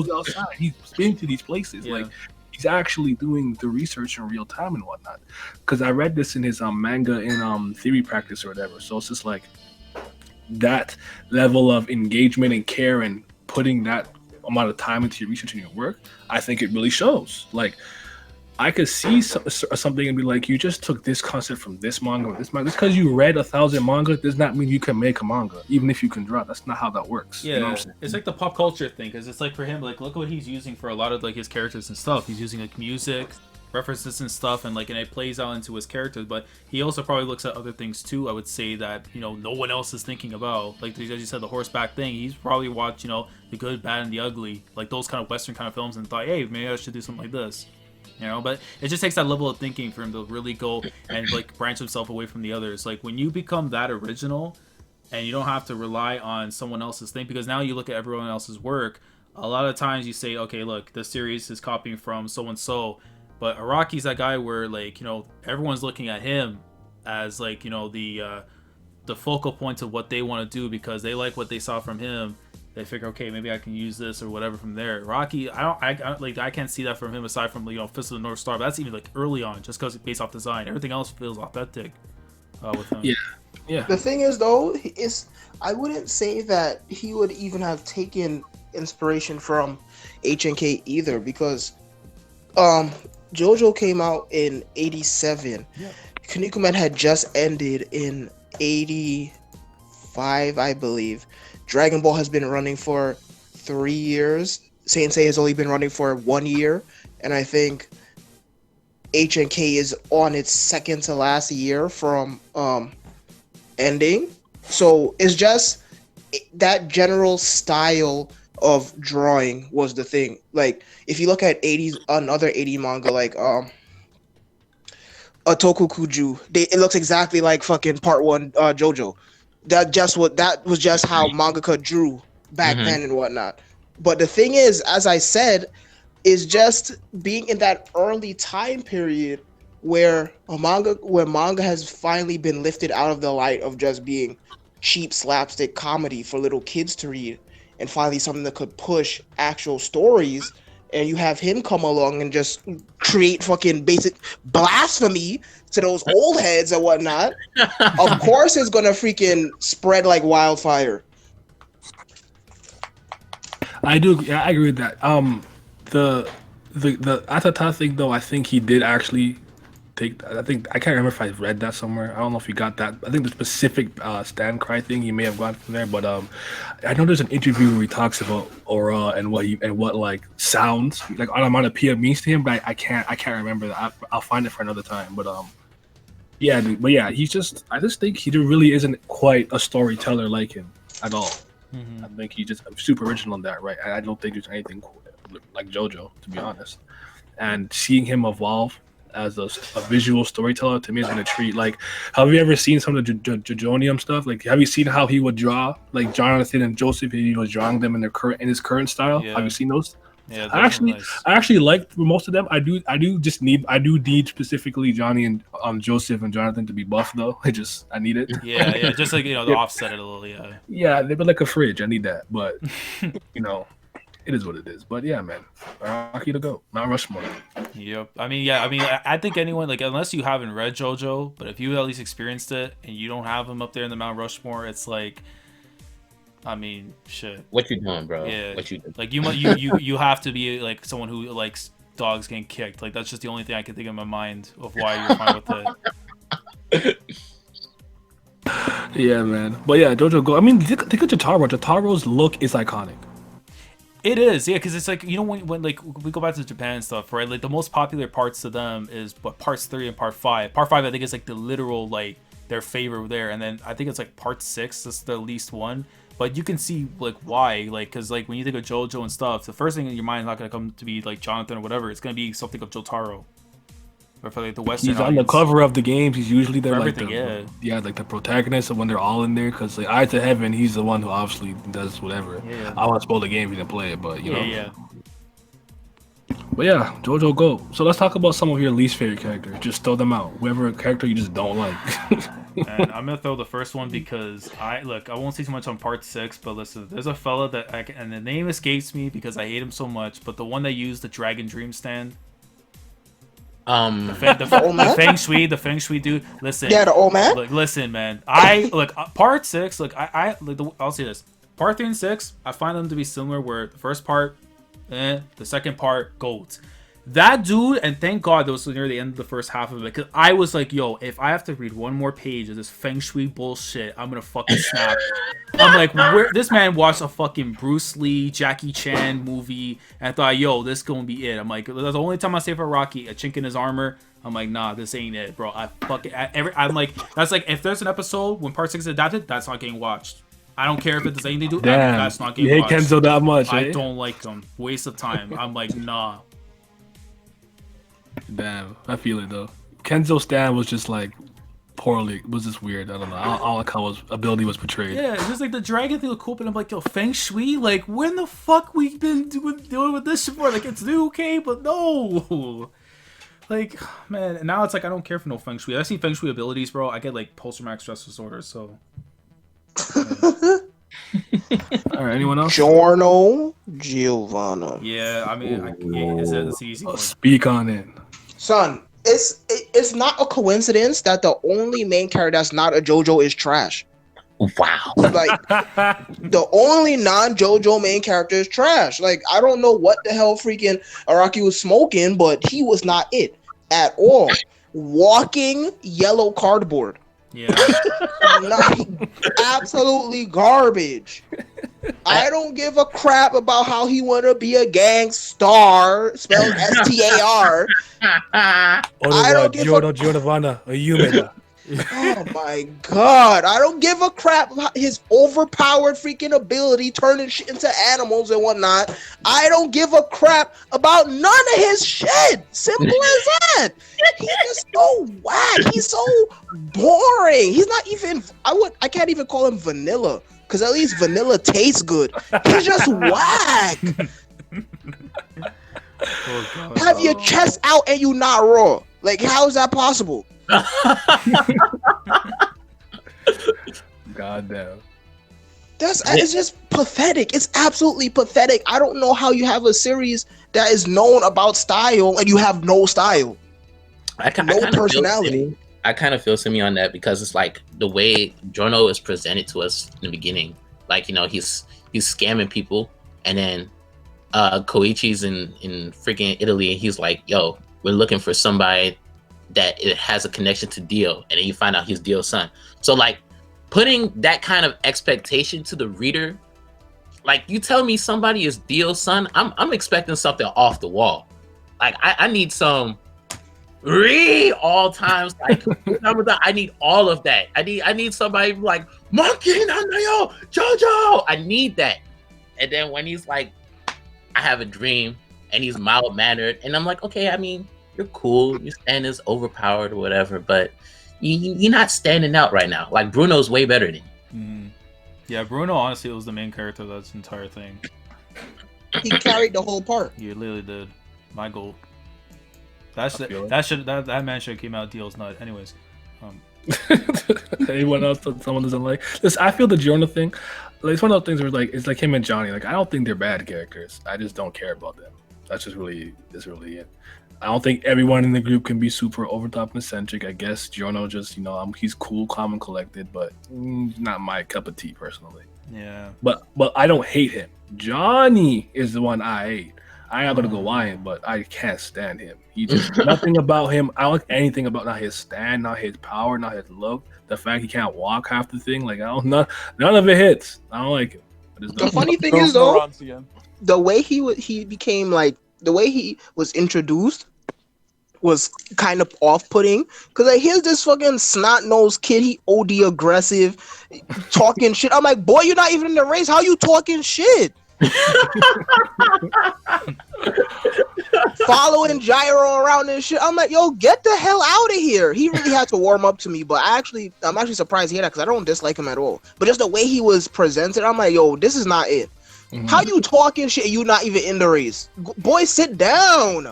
outside. He's been to these places. Yeah. Like, he's actually doing the research in real time and whatnot. Because I read this in his manga in theory practice or whatever. So it's just like that level of engagement and care and putting that amount of time into your research and your work. I think it really shows. Like, I could see something and be like, you just took this concept from this manga or this manga. Just because you read 1,000 manga does not mean you can make a manga, even if you can draw. That's not how that works. Yeah, you know what I'm saying? It's like the pop culture thing, because it's like for him, like, look what he's using for a lot of like his characters and stuff. He's using like music, references and stuff, and like, and it plays out into his characters. But he also probably looks at other things too. I would say that, you know, no one else is thinking about, like as you said, the horseback thing. He's probably watched, you know, The Good, Bad, and the Ugly, like those kind of Western kind of films, and thought, hey, maybe I should do something like this. You know, but it just takes that level of thinking for him to really go and like branch himself away from the others. Like, when you become that original and you don't have to rely on someone else's thing, because now you look at everyone else's work, a lot of times you say, okay, look, this series is copying from so and so, but Araki's that guy where, like, you know, everyone's looking at him as like, you know, the focal point of what they want to do because they like what they saw from him. They figure, okay, maybe I can use this or whatever from there. Rocky, I can't see that from him aside from, you know, Fist of the North Star. But that's even like early on, just because it's based off design. Everything else feels authentic with him. Yeah. The thing is, though, I wouldn't say that he would even have taken inspiration from HNK either, because Jojo came out in '87. Yeah. Kinnikuman had just ended in '85, I believe. Dragon Ball has been running for 3 years. Sensei has only been running for 1 year. And I think HNK is on its second to last year from ending. So it's just that general style of drawing was the thing. Like, if you look at another 80 manga, like Otokukuju, it looks exactly like fucking part 1 Jojo. That was just how mangaka drew back then and whatnot. But the thing is, as I said, is just being in that early time period where manga has finally been lifted out of the light of just being cheap slapstick comedy for little kids to read, and finally something that could push actual stories. And you have him come along and just create fucking basic blasphemy to those old heads and whatnot. Of course it's gonna freaking spread like wildfire. I agree with that. The Atata thing, though, I think he did actually take. I can't remember if I read that somewhere. I don't know if you got that. I think the specific stand cry thing he may have gotten from there, but I know there's an interview where he talks about aura and what like sounds like onomatopoeia means to him, but I can't remember that. I'll find it for another time. But yeah, he's just. I just think he really isn't quite a storyteller like him at all. I think he's just super original in that, right? I don't think there's anything like Jojo, to be honest. And seeing him evolve as a visual storyteller, to me, is been a treat. Like, have you ever seen some of the Jojonium stuff? Like, have you seen how he would draw, like Jonathan and Joseph? He was drawing them in his current style. Yeah. Have you seen those? Yeah, I actually like most of them. I do need specifically Johnny and Joseph and Jonathan to be buff though. I need it. Yeah, just like, you know, to offset it a little. Yeah, they've been like a fridge. I need that, but you know, it is what it is. But yeah, man, Araki to go. Mount Rushmore. Yep. I think anyone, like, unless you haven't read JoJo, but if you at least experienced it and you don't have him up there in the Mount Rushmore, it's like, I mean, shit. What you doing, bro? Yeah. What you doing? Like, you have to be like someone who likes dogs getting kicked. Like that's just the only thing I can think in my mind of why you're fine with it. Yeah, man. But yeah, Jojo Go. I mean, think of Jotaro. Jotaro's look is iconic. It is, yeah, because it's like, you know, when like we go back to Japan and stuff, right? Like the most popular parts to them is parts 3 and part 5. Part 5, I think, is like the literal like their favorite there, and then I think it's like part 6 is the least one. But you can see like why, like, because like when you think of JoJo and stuff, the first thing in your mind is not gonna come to be like Jonathan or whatever. It's gonna be something of Jotaro. Or for like the Western He's on the audience. cover of the games. He's usually the For like everything, the like the protagonist of when they're all in there. Because like Eyes to Heaven, he's the one who obviously does whatever. Yeah. I want to spoil the game if you didn't play it, but you know. Yeah. But yeah, Jojo Go. So let's talk about some of your least favorite characters. Just throw them out. Whoever character you just don't like. And I'm gonna throw the first one because I won't say too much on part 6, but listen, there's a fella that and the name escapes me because I hate him so much, but the one that used the Dragon Dream stand. The Feng Shui dude. Listen, Yeah, the old man. Look, listen, man. Part 6. I'll say this. Part 3 and 6, I find them to be similar. Where the first part, the second part, gold. That dude, and thank God that was near the end of the first half of it, because I was like, yo, if I have to read one more page of this Feng Shui bullshit, I'm gonna fucking snap. I'm like, this man watched a fucking Bruce Lee, Jackie Chan movie, and I thought, yo, this gonna be it. I'm like, that's the only time I say for Araki, a chink in his armor. I'm like, nah, this ain't it, bro. I'm like, that's like, if there's an episode when part 6 is adapted, that's not getting watched. I don't care if it does anything to do. Damn, That's not getting you hate watched. Kenzo that much. I don't like him. Waste of time. I'm like, nah. Damn, I feel it though. Kenzo Stan was just like was just weird. I don't know. All like how his ability was portrayed. Yeah, it's just like the dragon thing looked cool, but I'm like, yo, Feng Shui? Like, when the fuck we been dealing with this shit for? Like, it's new, okay, but no. Like, man, and now it's like I don't care for no Feng Shui. I see Feng Shui abilities, bro. I get like post-traumatic stress disorder, so. Yeah. All right, anyone else? Giorno, Giovanna. Yeah, I mean, it's an easy one. Speak on it. Son, it's not a coincidence that the only main character that's not a JoJo is trash. Wow. Like, the only non-JoJo main character is trash. Like, I don't know what the hell freaking Araki was smoking, but he was not it at all. Walking yellow cardboard. Yeah. Absolutely garbage. I don't give a crap about how he want to be a gangstar, spelled STAR. I don't give a Giovanna, a human. Oh my god, I don't give a crap about his overpowered freaking ability turning shit into animals and whatnot. I don't give a crap about none of his shit. Simple as that. He's just so whack. He's so boring. He's not even, I can't even call him vanilla, because at least vanilla tastes good. He's just whack. Oh, God. Have your chest out and you not raw. Like, how is that possible? God damn. It's just pathetic. It's absolutely pathetic. I don't know how you have a series that is known about style and you have no style. No personality. I kind of feel Simmy on that, because it's like the way Giorno is presented to us in the beginning. Like, you know, he's scamming people, and then Koichi's in freaking Italy, and he's like, yo, we're looking for somebody that it has a connection to Dio, and then you find out he's Dio's son. So like, putting that kind of expectation to the reader, like, you tell me somebody is Dio's son, I'm expecting something off the wall. Like, I need some all times, like, I need all of that. I need somebody like Monkey Nanayo Jojo. I need that. And then when he's like, I have a dream, and he's mild mannered, and I'm like, okay, I mean, you're cool, your stand is overpowered or whatever, but you're not standing out right now. Like, Bruno's way better than you. Mm-hmm. Yeah, Bruno honestly was the main character of this entire thing. He carried the whole part. He literally did. My goal. That man should have came out Dio's nut. Anyways. Anyone else that someone doesn't like? Listen, I feel the Giorno thing. Like, it's one of those things where like it's like him and Johnny. Like, I don't think they're bad characters. I just don't care about them. That's really it. I don't think everyone in the group can be super over top and eccentric. I guess Giorno just, you know, he's cool, calm, and collected, but not my cup of tea personally. Yeah. But I don't hate him. Johnny is the one I hate. I ain't gonna go lying, but I can't stand him. He just nothing about him. I don't like anything about not his stand, not his power, not his look. The fact he can't walk half the thing, like I don't know, none of it hits. I don't like it. The funny thing is though, Narantia. the way he became like the way he was introduced was kind of off-putting because like here's this fucking snot-nosed kid, he OD aggressive, talking shit. I'm like, boy, you're not even in the race. How you talking shit? Following Gyro around and shit. I'm like, yo, get the hell out of here. He really had to warm up to me, but I'm actually surprised to hear that because I don't dislike him at all. But just the way he was presented, I'm like, yo, this is not it. How you talking shit and you not even in the race? Boy, sit down.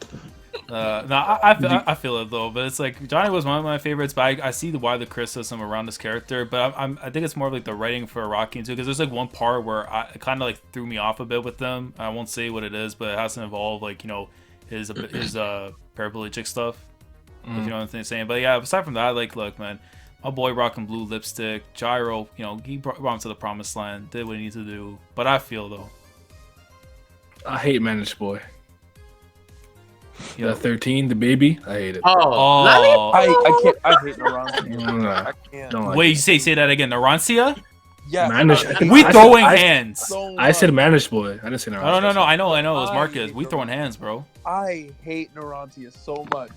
No, I feel it though, but it's like Johnny was one of my favorites, but I see why the criticism around this character, but I think it's more of like the writing for Araki too, because there's like one part where it kind of like threw me off a bit with them. I won't say what it is, but it has to involve like his paraplegic stuff, if you know what I'm saying. But yeah, aside from that, like look, man, my boy rocking blue lipstick, Gyro, he brought him to the promised land, did what he needed to do. But I feel though, I hate Managed Boy. Yeah, 13, the baby. I hate it. Oh, I can't. I hate Narantia. I can't. Don't like wait, it. you say that again, Narancia? Yeah, We throwing hands. I said Managed Boy. I didn't say Narantia. No. I know. It was Marcus. We throwing hands, bro. I hate Narantia so much.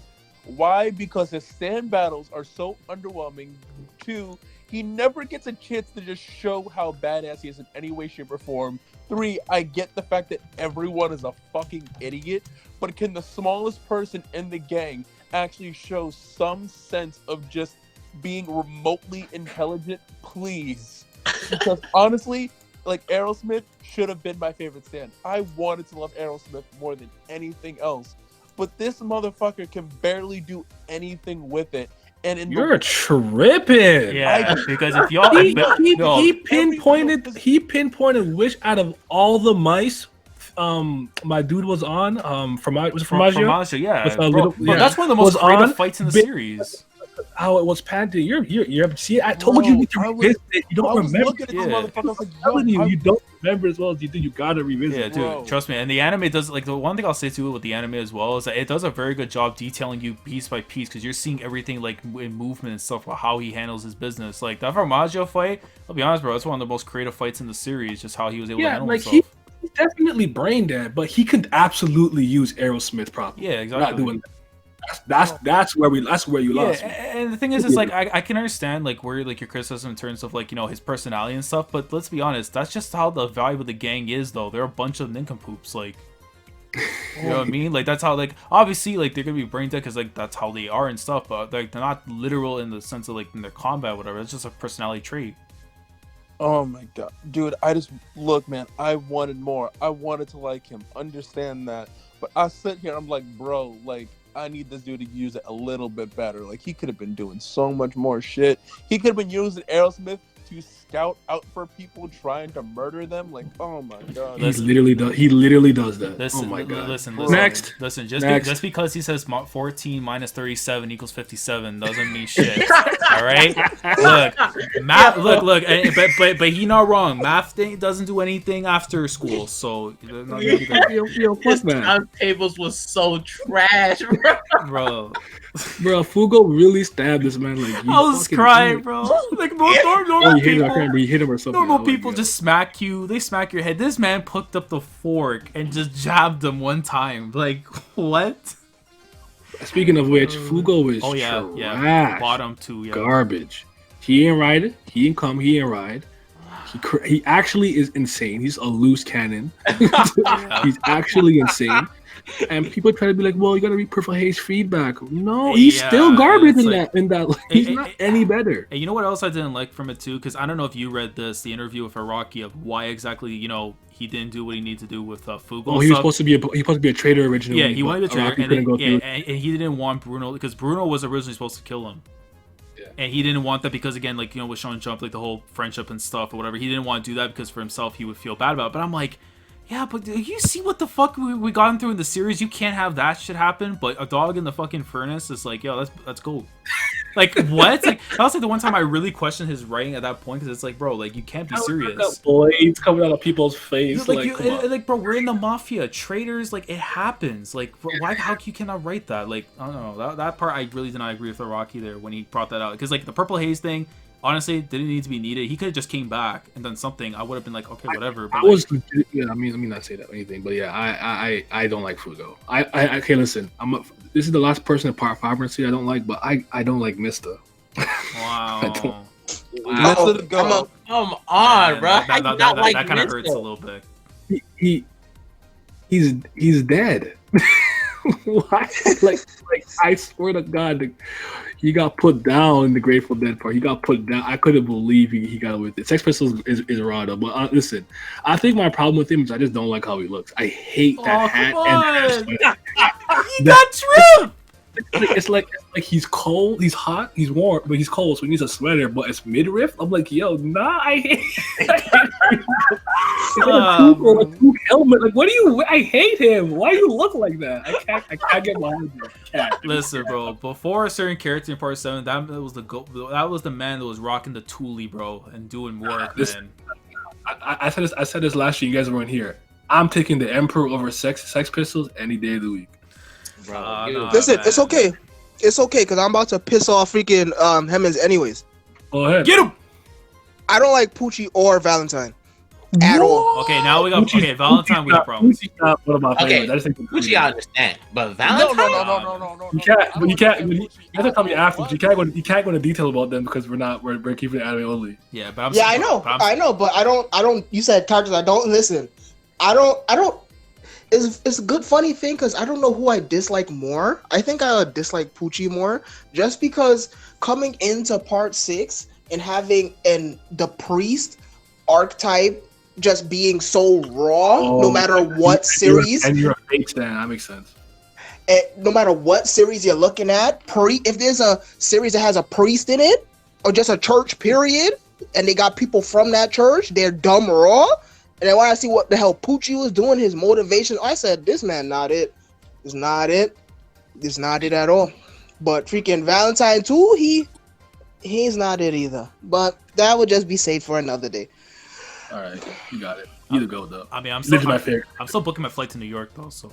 Why? Because his stand battles are so underwhelming. 2, he never gets a chance to just show how badass he is in any way, shape, or form. 3, I get the fact that everyone is a fucking idiot, but can the smallest person in the gang actually show some sense of just being remotely intelligent, please? Because honestly, like Aerosmith should have been my favorite stand. I wanted to love Aerosmith more than anything else, but this motherfucker can barely do anything with it. And You're tripping. Yeah, because if y'all he pinpointed which out of all the mice my dude was on from Formaggio? Yeah, bro, that's one of the most creative fights in the series. How it was patented. You're see, I told you to revisit it. You don't remember. You don't remember as well as you do. You gotta revisit. Yeah, dude, trust me. And the anime does like the one thing I'll say too with the anime as well is that it does a very good job detailing you piece by piece because you're seeing everything like in movement and stuff, how he handles his business. Like that Formaggio fight, I'll be honest, bro, that's one of the most creative fights in the series. Just how he was able to handle himself. He's definitely brain dead, but he could absolutely use Aerosmith properly. Yeah, exactly. Not doing that. That's where you lost me. And the thing is, it's like I can understand like where like your criticism in terms of like his personality and stuff, but let's be honest, that's just how the vibe of the gang is though. They're a bunch of nincompoops, like you know what I mean? Like that's how like obviously like they're gonna be brain dead because like that's how they are and stuff, but like they're not literal in the sense of like in their combat, or whatever. It's just a personality trait. Oh my god, dude! I just look, man. I wanted more. I wanted to like him. Understand that, but I sit here. I'm like, bro, like. I need this dude to use it a little bit better. Like, he could have been doing so much more shit. He could have been using Aerosmith to scout out for people trying to murder them. Like, oh my god. He literally does that. Listen, oh my god. Listen. Next. Listen, just because he says 14 minus 37 equals 57 doesn't mean shit. All right? Look, math. Look. But he not wrong. Math doesn't do anything after school. So, his timetables was so trash, bro. Bro, Fugo really stabbed this man. Like I was crying, bro. Like normal people. You hit him or something. Normal people just smack you. They smack your head. This man picked up the fork and just jabbed him one time. Like what? Speaking of which, Fugo is trash. Bottom 2, yeah. Garbage. He ain't ride it. He ain't come. He ain't ride. He actually is insane. He's a loose cannon. He's actually insane. And people try to be like, well, you gotta read Purple Haze feedback. No, he's still garbage in that. He's not any better. And you know what else I didn't like from it too? Because I don't know if you read the interview with Araki of why exactly he didn't do what he needed to do with Fugo. Oh, he was supposed to be a traitor originally. Yeah, he wanted to be a traitor, and he didn't want Bruno because Bruno was originally supposed to kill him. Yeah. And he didn't want that because again, like with Sean Jump, like the whole friendship and stuff or whatever. He didn't want to do that because for himself he would feel bad about it. But I'm like. Yeah, but you see what the fuck we gotten through in the series? You can't have that shit happen, but a dog in the fucking furnace is like, yo, let's go. Like what? Like that was like the one time I really questioned his writing at that point because it's like, bro, like you can't be serious. Got blades coming out of people's face. Come on. Like, bro, we're in the mafia, traitors. Like, it happens. Like, bro, why? How you cannot write that? Like, I don't know. That part, I really did not agree with Araki there when he brought that out. Because like the purple haze thing, honestly, didn't need to be needed. He could have just came back and done something. I would have been like, okay, whatever. But Yeah, I mean, let me not say that or anything, but yeah, I don't like Fugo. I okay, listen, this is the last person in part 5 I'm gonna say I don't like, but I don't like Mister. wow. Mister the goat. Come on, bro. That kind of hurts a little bit. He's dead. Why? Like I swear to God, he got put down in the Grateful Dead part. He got put down. I couldn't believe he got away with it. Sex Pistols is raw though. But listen, I think my problem with him is I just don't like how he looks. I hate that hat. He got tripped. It's like he's cold, he's hot, he's warm, but he's cold, so he needs a sweater. But it's midriff. I'm like, yo, nah, I hate. It's like a Cook helmet. Like, what do you? I hate him. Why do you look like that? I can't get behind him. Listen, bro. Before a certain character in part 7, that was the man that was rocking the Thule, bro, and doing work, man. I said this last year. You guys weren't here. I'm taking the Emperor over Sex Pistols any day of the week. Listen, man. It's okay. It's okay because I'm about to piss off freaking Hemmings anyways. Go ahead. Get him. I don't like Poochie or Valentine at all. Okay, now we got Valentine. We got problems. Okay, Poochie I understand, but Valentine. No. You can't. But you can't. You have to tell me after. You can't go into detail about them because we're keeping it anime only. Yeah, but I know, but I don't. You said characters. I don't listen. I don't. It's a good funny thing because I don't know who I dislike more. I think I dislike Poochie more just because coming into part 6 and having the priest archetype just being so raw, no matter what series. And you're a fake fan. That makes sense. And no matter what series you're looking at, if there's a series that has a priest in it or just a church period, and they got people from that church, they're dumb raw. And then when I see what the hell Poochie was doing, his motivation, I said, this man not it. It's not it. It's not it at all. But freaking Valentine too, he's not it either. But that would just be safe for another day. All right, you got it. You go though. I mean, I'm still booking my flight to New York though, so.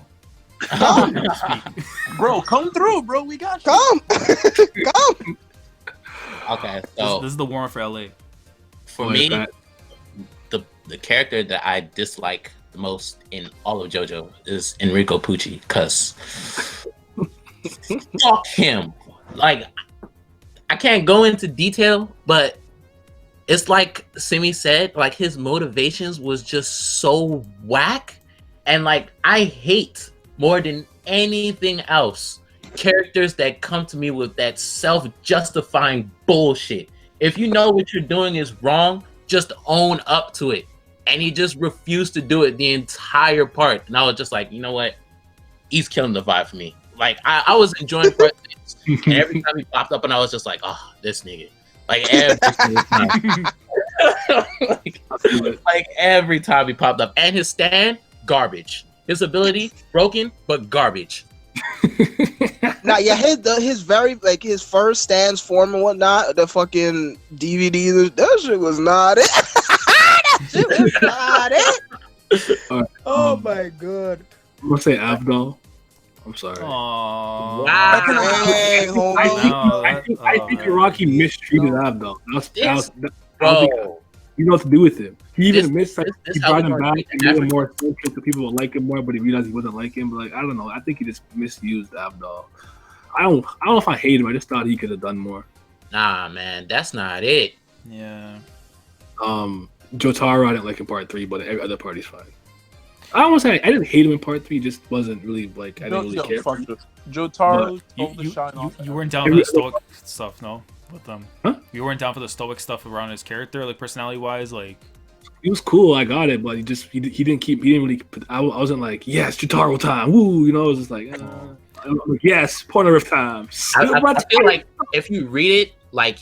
Bro, come through, bro. We got you. Come. Okay, so this is the warrant for LA. For me, the character that I dislike the most in all of JoJo is Enrico Pucci, because fuck him. Like, I can't go into detail, but it's like Simmy said, like his motivations was just so whack, and like I hate more than anything else characters that come to me with that self-justifying bullshit. If you know what you're doing is wrong, just own up to it. And he just refused to do it the entire part. And I was just like, you know what? He's killing the vibe for me. Like, I was enjoying part 6. And every time he popped up, and I was just like, oh, this nigga. Like, every time. like, every time he popped up. And his stand, garbage. His ability, broken, but garbage. Now, yeah, his very, like, his first stands form and whatnot, the fucking DVDs, that shit was not it. Shit was not it. Right, oh my god. I'm gonna say Abdul. I'm sorry. Aww. Wow. I think Araki mistreated Abdul. Bro. You know what to do with him. He even he brought him back and made him more centric so people would like him more, but he realized he wasn't like him. But like, I don't know. I think he just misused Abdul. I don't know if I hate him. I just thought he could have done more. Nah, man, that's not it. Yeah. Jotaro, I didn't like in part 3, but every other part is fine. I don't want to say I didn't hate him in part 3, just wasn't really like I didn't really care. Jotaro stole the shine off. You weren't down for the stoic stuff, no? With them, huh? You weren't down for the stoic stuff around his character, like personality wise, like. He was cool, I got it, but he didn't really. I wasn't like, yes, Jotaro time, woo, you know. I was just like, yes, Pornoriff time. I feel like if you read it like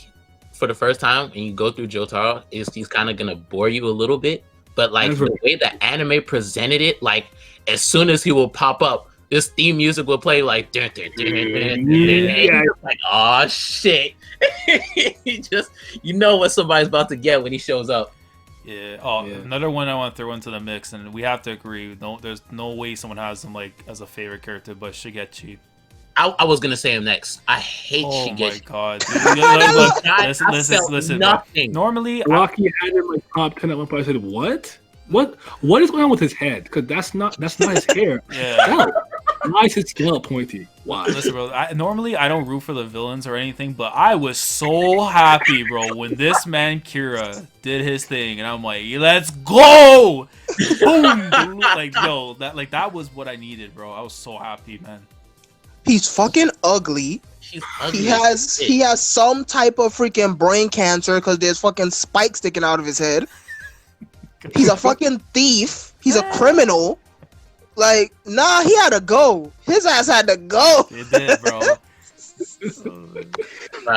for the first time and you go through Jotaro, he's kind of gonna bore you a little bit. But like the way the anime presented it, like as soon as he will pop up, this theme music will play like dun, dun, dun, dun, dun, dun, Yeah. and you're like, oh shit. You know what somebody's about to get when he shows up. Yeah. Oh, Yeah. another one I want to throw into the mix, and we have to agree. No, there's no way someone has him like as a favorite character, but Shigechi. I was gonna say him next. I hate Oh my Shigechi. god. I Listen. felt Bro. nothing. Normally, Rocky had him like top 10 at one point. I said, "What? What is going on with his head? Because that's not his hair. yeah. Why is his scalp pointy? Why?" Listen, bro. Normally, I don't root for the villains or anything, but I was so happy, bro, when this man Kira did his thing, and I'm like, "Let's go!" Boom, dude. Like, yo, that was what I needed, bro. I was so happy, man. He's fucking ugly. She's ugly. He has some type of freaking brain cancer because there's fucking spikes sticking out of his head. He's a fucking thief. He's a criminal. Like, nah, he had to go. His ass had to go. It did, bro.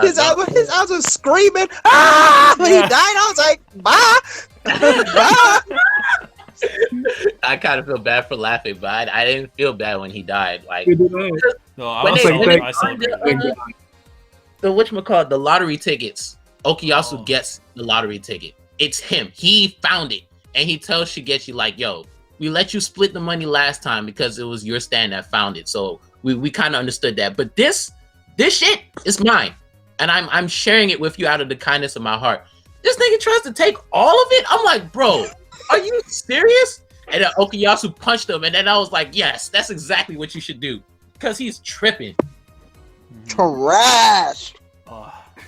His ass was screaming, ah! When he died, I was like, bye. Bye. I kind of feel bad for laughing, but I didn't feel bad when he died. Like, No, I When was they- so when they I celebrated. find it, the whatchamacallit, the lottery tickets. Okuyasu Oh. gets the lottery ticket. It's him. He found it. And he tells Shigechi, like, yo, we let you split the money last time because it was your stand that found it. So we kind of understood that. But this shit is mine. And I'm sharing it with you out of the kindness of my heart. This nigga tries to take all of it. I'm like, bro, are you serious? And then Okuyasu punched him. And then I was like, yes, that's exactly what you should do. Because he's tripping. Trash.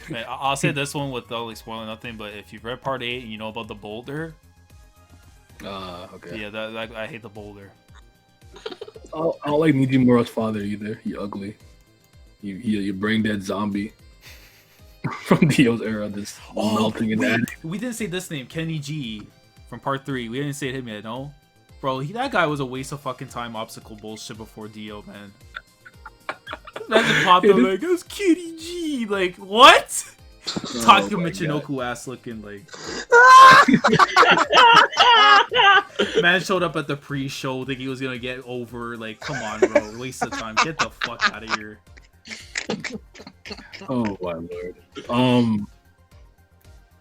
Man, I'll say this one without like spoiling nothing, but if you've read part 8 and you know about the boulder, Okay. yeah, that I hate the boulder. I don't like Nijimura's father either. He ugly. You brain dead zombie from Dio's era. This melting in that. We didn't say this name, Kenny G from part 3. We didn't say him yet, no? Bro, that guy was a waste of fucking time obstacle bullshit before Dio, man. Imagine popped up like, it's Kenny G. Like, what? Taka my Michinoku ass looking like. Man showed up at the pre-show thinking he was gonna get over. Like, come on, bro. Waste of time. Get the fuck out of here. Oh my lord.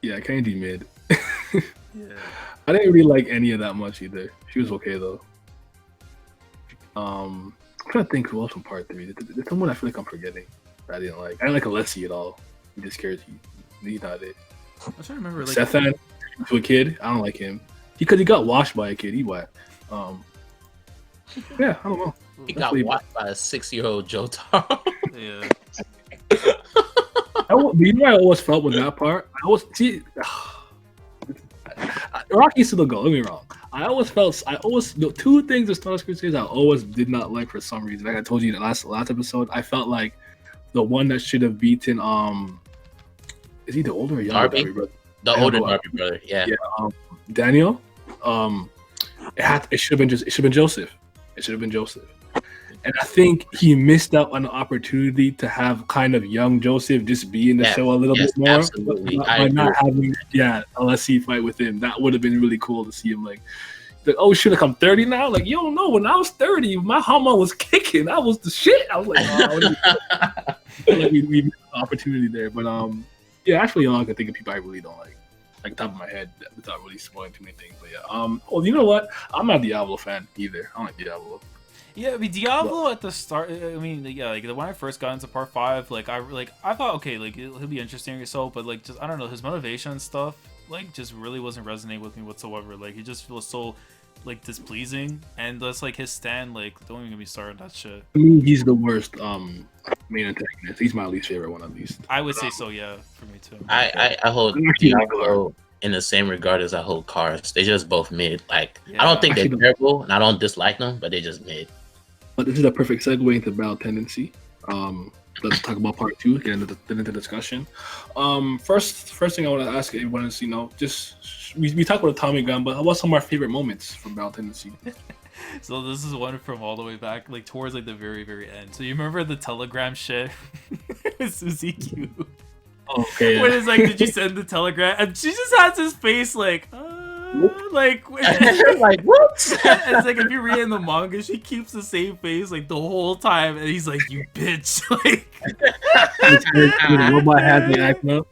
Yeah, Candy mid. Yeah. I didn't really like any of that much either. She was okay though. I'm trying to think who else from part 3. There's someone I feel like I'm forgetting that I didn't like. I didn't like Alessi at all. He just scares you. He's not it. I'm trying to remember. Like, Sethan to a kid. I don't like him. Because he got washed by a kid. He whack. Yeah, I don't know. He got watched by a 6-year-old Joestar. yeah. You know what I always felt with that part? I always see. Araki still go. Don't get me wrong. I always the two things of Star Wars Crusaders I always did not like for some reason. Like I told you in the last episode, I felt like the one that should have beaten is he the older or younger Darby? Darby brother? The older Darby brother, yeah. Daniel. It should have been Joseph. It should have been Joseph. And I think he missed out on the opportunity to have kind of young Joseph just be in the show a little bit more. Absolutely. By not having LSC fight with him. That would have been really cool to see him like oh shit, like I'm 30 now? Like, you don't know, when I was 30, my hormone was kicking. I was the shit. I was like, we missed the opportunity there. But actually I can think of people I really don't like. Like top of my head, without really spoiling too many things. But yeah. Well, you know what? I'm not a Diablo fan either. I don't like Diablo. Yeah, I mean Diablo at the start. I mean, yeah, like when I first got into part 5, I thought okay, like he'll be interesting or so, but like just I don't know, his motivation and stuff like just really wasn't resonating with me whatsoever. Like he just feels so like displeasing, and that's like his stand. Like don't even get me started on that shit. I mean, he's the worst main antagonist. He's my least favorite one, at least. I would say so, yeah, for me too. I hold Diablo in the same regard as I hold Cars. They just both mid. Like I don't think they're terrible, and I don't dislike them, but they just mid. But this is a perfect segue into Battle Tendency. Let's talk about part 2, get into the discussion. First thing I want to ask everyone is, just we talked about Tommy Gun, but what's some of our favorite moments from Battle Tendency? So this is one from all the way back, like towards like the very, very end. So you remember the telegram shit with Suzy Q? Okay. When it's like, did you send the telegram? And she just has his face like, like, like whoops. and it's like if you read in the manga, she keeps the same face like the whole time, and he's like, "You bitch!" Like, Robot has me acting up.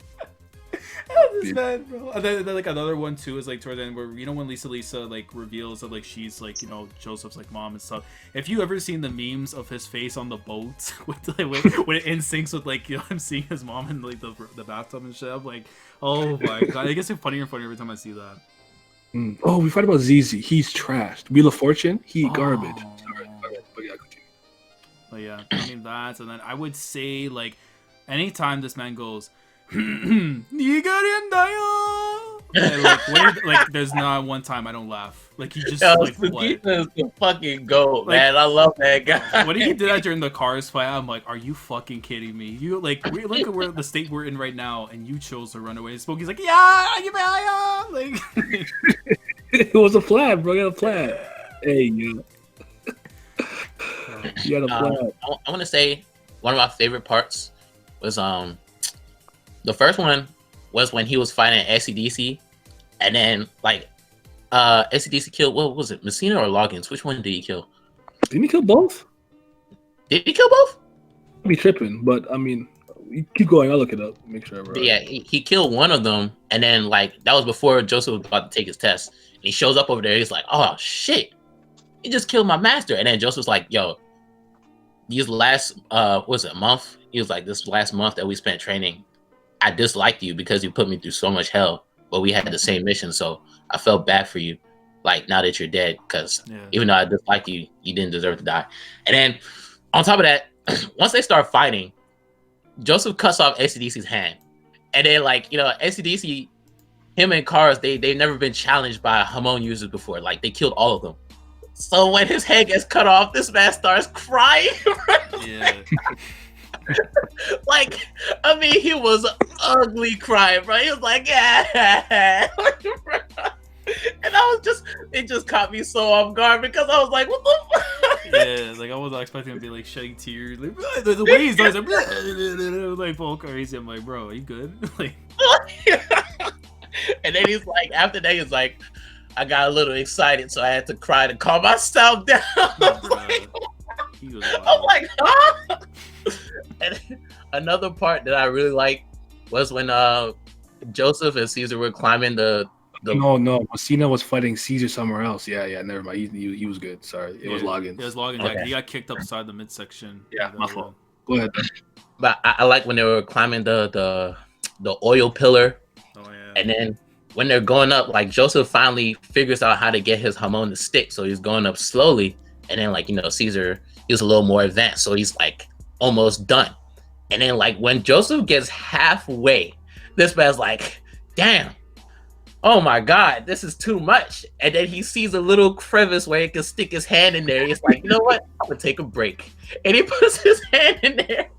this man, bro. And then like another one too is like toward the end where when Lisa like reveals that like she's like Joseph's like mom and stuff. If you ever seen the memes of his face on the boat with when it in syncs with like him seeing his mom in like the bathtub and shit, I'm like, oh my god, it gets funnier and funnier every time I see that. Oh, we fight about ZZ. He's trashed. Wheel of Fortune. He garbage. Sorry, but yeah, continue. But yeah, I mean that, and then I would say like anytime this man goes, "Nigarendayo," like there's not one time I don't laugh. Like he just like Sugita is the fucking goat, man. I love that guy. When he did that during the Cars fight, I'm like, are you fucking kidding me? You like look at where the state we're in right now, and you chose to run away. Smokey's like, yeah, like It was a plan, bro. You had a plan. Hey, you had a plan. I want to say one of my favorite parts was the first one was when he was fighting SCDC, and then like SCDC killed, what was it, Messina or Loggins? Which one did he kill? Didn't he kill both? Did he kill both? I'd be tripping, but I mean, you keep going. I'll look it up. Make sure. But yeah, he killed one of them, and then like that was before Joseph was about to take his test. And he shows up over there. He's like, "Oh shit, he just killed my master." And then Joseph's like, "Yo, these last what was it, month?" He was like, "This last month that we spent training, I disliked you because you put me through so much hell, but we had the same mission, so I felt bad for you. Like now that you're dead, because even though I disliked you, you didn't deserve to die." And then on top of that, once they start fighting, Joseph cuts off SCDC's hand, and then like SCDC, him and Cars, they've never been challenged by Hamon users before. Like they killed all of them. So when his head gets cut off, this man starts crying. Yeah. Like, I mean, he was ugly crying, bro. He was like, yeah. And it just caught me so off guard because I was like, what the fuck? Yeah, like I wasn't expecting him to be like shedding tears. Like, the way he's like, like all crazy. I'm like, bro, are you good? Like, and then he's like, after that, he's like, I got a little excited, so I had to cry to calm myself down. He was I'm like, huh? And another part that I really liked was when Joseph and Caesar were climbing the. No, Messina was fighting Caesar somewhere else. Yeah, never mind. He was good. Sorry, it was Loggins. It was Loggins. Okay. Yeah, he got kicked upside the midsection. Yeah, my fault. Go ahead. But I like when they were climbing the oil pillar. Oh yeah. And then when they're going up, like Joseph finally figures out how to get his Hamon to stick, so he's going up slowly. And then like Caesar, he was a little more advanced, so he's like almost done. And then like when Joseph gets halfway, this man's like, damn, oh my god, this is too much. And then he sees a little crevice where he can stick his hand in there. He's like, you know what, I'm gonna take a break. And he puts his hand in there,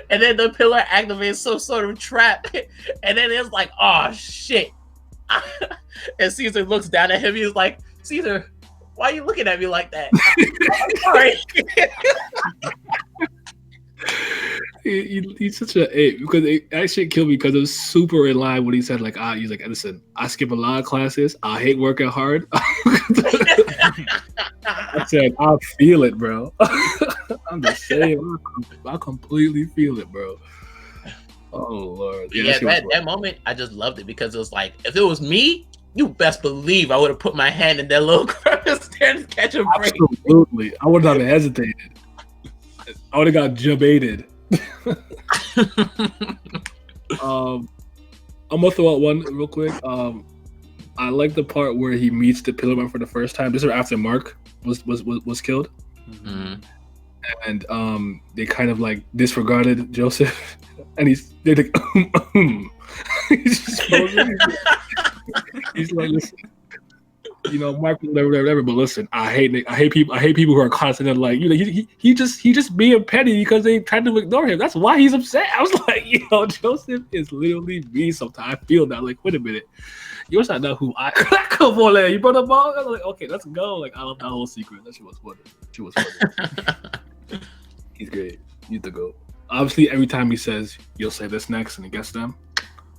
and then the pillar activates some sort of trap. And then it's like, oh shit. And Caesar looks down at him. He's like, Caesar, why are you looking at me like that? I'm sorry. He's such an ape because it actually killed me because it was super in line when he said like, he's like, listen, I skip a lot of classes. I hate working hard. I said, I feel it, bro. I'm just saying, I completely feel it, bro. Oh Lord. Yeah, that moment, I just loved it because it was like, if it was me, you best believe I would have put my hand in that little crevice there to catch a break. Absolutely. I would not have hesitated. I would have got jabaited. I'm gonna throw out one real quick. I like the part where he meets the Pillarman for the first time. This is after Mark was killed. Mm-hmm. And they kind of like disregarded Joseph, and they're like, he's like, listen, Mark, whatever. But listen, I hate people who are constantly like, he just being petty because they tried to ignore him. That's why he's upset. I was like, Joseph is literally me. Sometimes I feel that. Like, wait a minute, you're not who I. Come on, man. You brought the ball. I was like, okay, let's go. Like, I love that whole secret. That shit was funny. She was funny. He's great. He's the GOAT. Obviously, every time he says, "You'll say this next," and he gets them,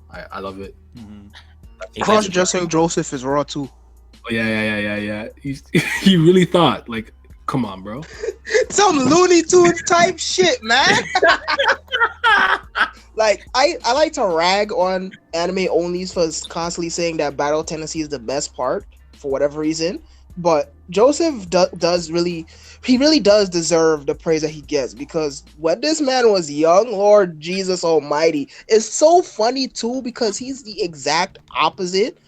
I love it. Mm-hmm. Cross-dressing Joseph is raw too. Yeah. He really thought, like, come on, bro. Some Looney Tunes type shit, man. Like I like to rag on anime onlys for constantly saying that Battle Tennessee is the best part for whatever reason, but Joseph does really deserve the praise that he gets, because when this man was young, Lord Jesus Almighty, it's so funny too because he's the exact opposite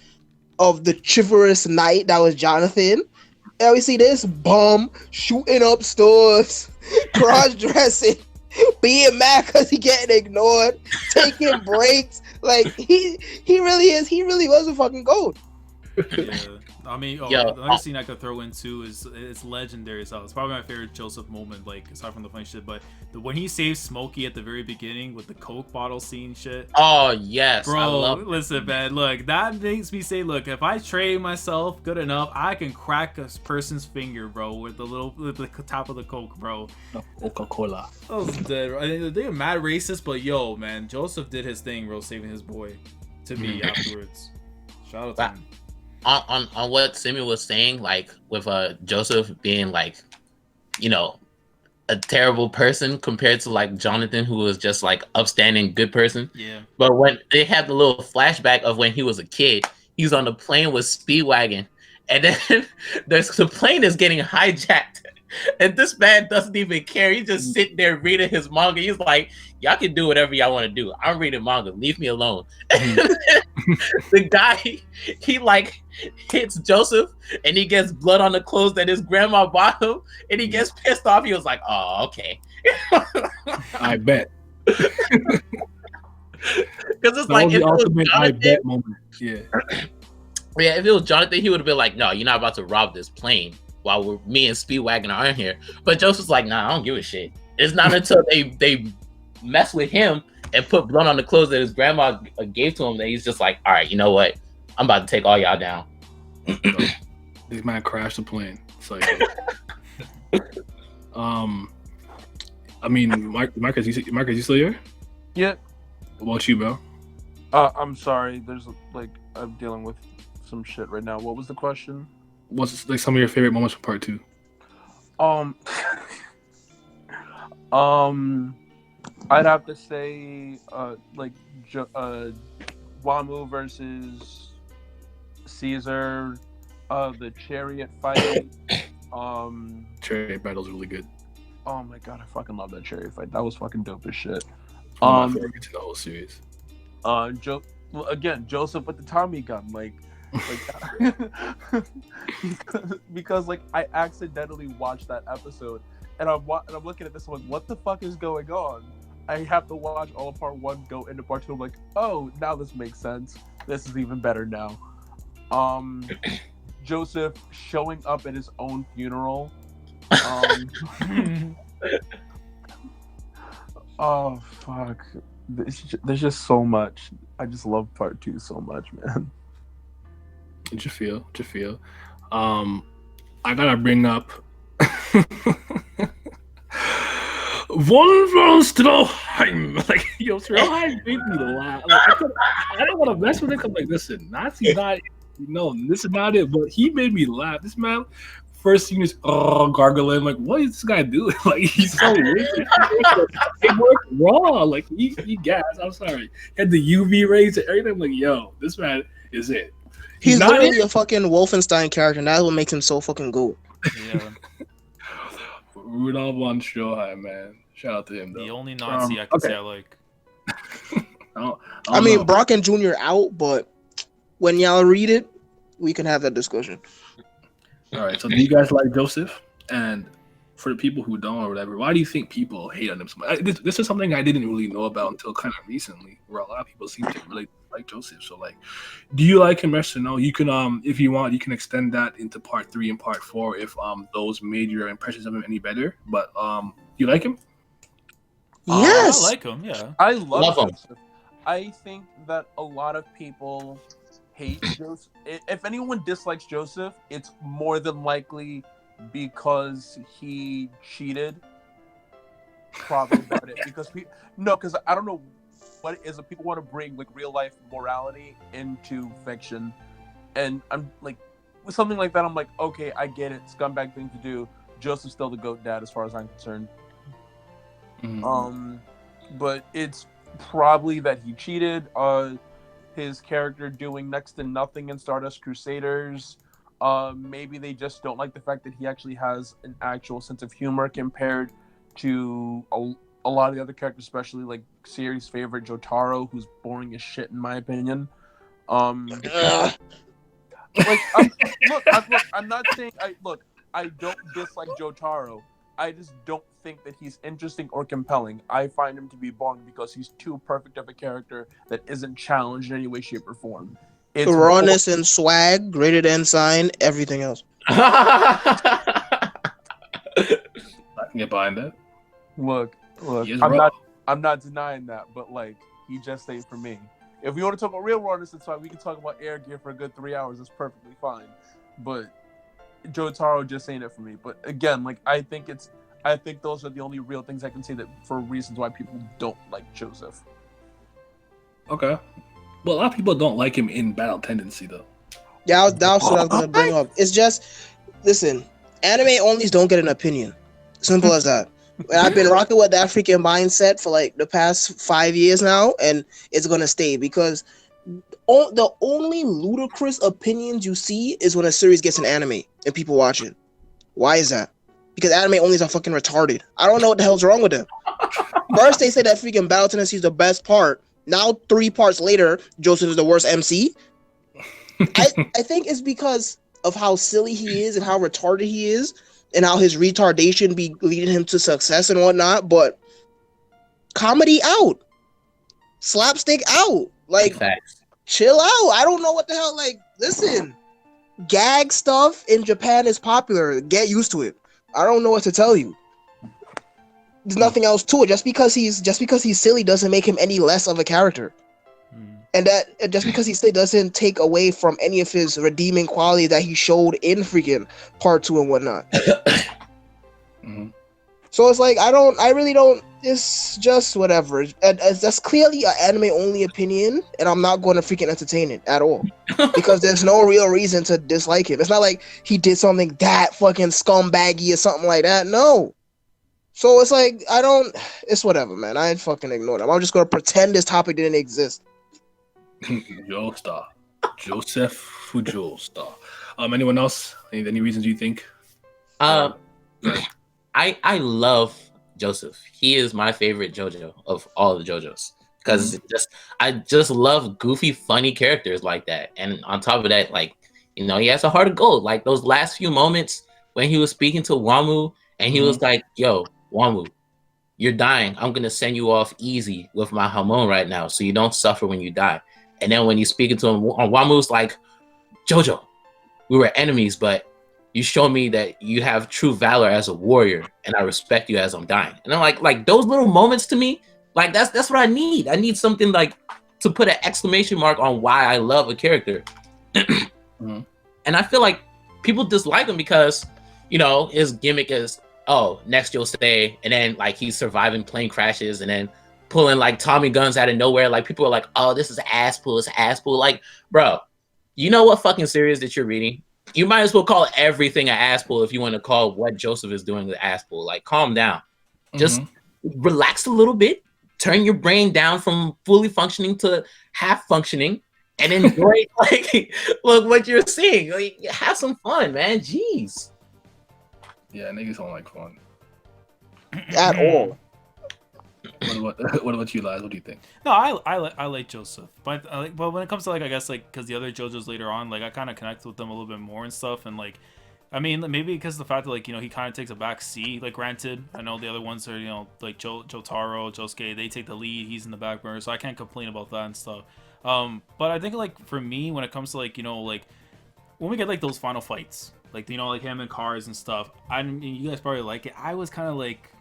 of the chivalrous knight that was Jonathan. And we see this bum shooting up stores, cross dressing, being mad because he getting ignored, taking breaks. Like he really was a fucking goat. Yeah. I mean, Yo, another scene I could throw in too is it's legendary. So it's probably my favorite Joseph moment, like aside from the funny shit. But when he saves Smokey at the very beginning with the Coke bottle scene shit. Oh yes, I Bro, love listen, man. Look, that makes me say, look, if I train myself good enough, I can crack a person's finger, bro, with the top of the Coke, bro. Coca-Cola. I was dead. Bro. I mean, they're mad racist, but yo, man, Joseph did his thing, bro, saving his boy. To me afterwards. Shout out to him. on what Simmy was saying, like with Joseph being like, you know, a terrible person compared to like Jonathan, who was just like upstanding good person. Yeah. But when they had the little flashback of when he was a kid, he's on the plane with Speedwagon, and then the plane is getting hijacked, and this man doesn't even care. He's just sitting there reading his manga. He's like, y'all can do whatever y'all want to do. I'm reading manga. Leave me alone. The guy, he like hits Joseph, and he gets blood on the clothes that his grandma bought him, and he gets pissed off. He was like, oh, okay. I bet. Because it's That like, was if the it was ultimate I Jonathan, bet moment. Yeah. yeah, if it was Jonathan, he would have been like, no, you're not about to rob this plane while me and Speedwagon are in here. But Joseph's like, nah, I don't give a shit. It's not until they mess with him and put blood on the clothes that his grandma gave to him that he's just like, all right, you know what? I'm about to take all y'all down. This man crashed the plane. It's like, I mean, Marcus, you still here? Yeah. What about you, bro? I'm sorry. There's like I'm dealing with some shit right now. What was the question? What's like some of your favorite moments from part 2? I'd have to say like Wamu versus Caesar, the chariot fight. Chariot battle's really good. Oh my god, I fucking love that chariot fight. That was fucking dope as shit. One of my favorites in the whole series. Again, Joseph with the Tommy gun, like because like I accidentally watched that episode, and I'm looking at this one. What the fuck is going on? I have to watch all of part 1 go into part 2. I'm like, oh, now this makes sense. This is even better now. Joseph showing up at his own funeral. Oh fuck! There's just so much. I just love part 2 so much, man. What you feel? I gotta bring up One from Stroheim. Like, yo, Stroheim made me laugh. Like, I don't want to mess with him because, like, listen, Nazi's not, this is not it. But he made me laugh. This man, first scene is gargling. Like, what is this guy doing? Like, he's so wicked. It worked raw. Like, he gassed. I'm sorry. He had the UV rays and everything. I'm like, yo, this man is it. He's not literally it. a fucking Wolfenstein character, and that's what makes him so fucking good. Yeah. Rudolph von Stroheim, man. Shout out to him, though. The only Nazi I can say I like. I mean, Brock and Jr. out, but when y'all read it, we can have that discussion. All right. So, do you guys like Joseph? And for the people who don't or whatever, why do you think people hate on him so much? This is something I didn't really know about until kind of recently, where a lot of people seem to really like Joseph. So, like, do you like him? Yes or no? You can, if you want, you can extend that into part 3 and part 4 if those made your impressions of him any better. But you like him? Yes, I like him. Yeah, I love him. Joseph. I think that a lot of people hate Joseph. If anyone dislikes Joseph, it's more than likely because he cheated. Probably about it. Because I don't know what it is that people want to bring like real life morality into fiction, and I'm like, with something like that, I'm like, okay, I get it. Scumbag thing to do. Joseph's still the GOAT dad as far as I'm concerned. Mhm. But it's probably that he cheated. His character doing next to nothing in Stardust Crusaders. Maybe they just don't like the fact that he actually has an actual sense of humor compared to a lot of the other characters, especially like series favorite Jotaro, who's boring as shit in my opinion. Ugh. I'm not saying I don't dislike Jotaro. I just don't think that he's interesting or compelling. I find him to be boring because he's too perfect of a character that isn't challenged in any way, shape, or form. It's Rawness and swag, graded ensign, everything else. I can get behind that. look. He is I'm raw. not denying that, but like he just ain't for me. If we want to talk about real rawness, it's fine. We can talk about air gear for a good 3 hours. That's perfectly fine. But Jotaro just ain't it for me. But again, like I think those are the only real things I can say that for reasons why people don't like Joseph. Okay. Well, a lot of people don't like him in Battle Tendency, though. Yeah, that's what I was gonna bring up. It's just, listen, anime onlys don't get an opinion. Simple as that. I've been rocking with that freaking mindset for like the past 5 years now, and it's gonna stay because the only ludicrous opinions you see is when a series gets an anime and people watch it. Why is that? Because anime onlys are fucking retarded. I don't know what the hell's wrong with them. First they say that freaking Battle Tendency is the best part. Now 3 parts later, Joseph is the worst MC. I think it's because of how silly he is and how retarded he is and how his retardation be leading him to success and whatnot. But comedy out, slapstick out, like Facts. chill out. I don't know what the hell. Like, listen, gag stuff in Japan is popular. Get used to it. I don't know what to tell you. There's nothing else to it. Just because he's silly doesn't make him any less of a character. And that just because he still doesn't take away from any of his redeeming quality that he showed in freaking part 2 and whatnot. Mhm. So it's like I really don't. It's just whatever. And that's clearly an anime only opinion, and I'm not going to freaking entertain it at all because there's no real reason to dislike him. It's not like he did something that fucking scumbaggy or something like that. No. So it's like It's whatever, man. I ain't fucking ignore him. I'm just gonna pretend this topic didn't exist. Joestar. Joseph Joestar. Anyone else? Any reasons you think? Uh, I love Joseph. He is my favorite JoJo of all the JoJos because I just love goofy, funny characters like that. And on top of that, like he has a heart of gold. Like those last few moments when he was speaking to Wamu and he was like, "Yo, Wamu, you're dying. I'm gonna send you off easy with my hormone right now, so you don't suffer when you die." And then when he's speaking to him, Wamu's like, "Jojo, we were enemies, but you show me that you have true valor as a warrior, and I respect you as I'm dying." And I'm like those little moments to me, like that's what I need. I need something like to put an exclamation mark on why I love a character. And I feel like people dislike him because his gimmick is, oh, next you'll stay, and then like he's surviving plane crashes and then pulling like Tommy guns out of nowhere. Like people are like, oh, this is ass pull, it's ass pull. Like, bro, you know what fucking series that you're reading? You might as well call everything an ass pull if you want to call what Joseph is doing the ass pull. Like, calm down. Just relax a little bit, turn your brain down from fully functioning to half functioning, and enjoy like look what you're seeing. Like, have some fun, man. Jeez. Yeah, niggas don't like fun. At all. What about you, Liz? What do you think? No, I like Joseph, but but when it comes to like I guess like because the other JoJos later on, like I kind of connect with them a little bit more and stuff, and like I mean maybe because of the fact that like he kind of takes a back seat. Like granted, I know the other ones are like Jotaro, Josuke, they take the lead, he's in the back burner, so I can't complain about that and stuff. But I think like for me when it comes to like like when we get like those final fights, like like him and cars and stuff, I mean you guys probably like it. I was kind of like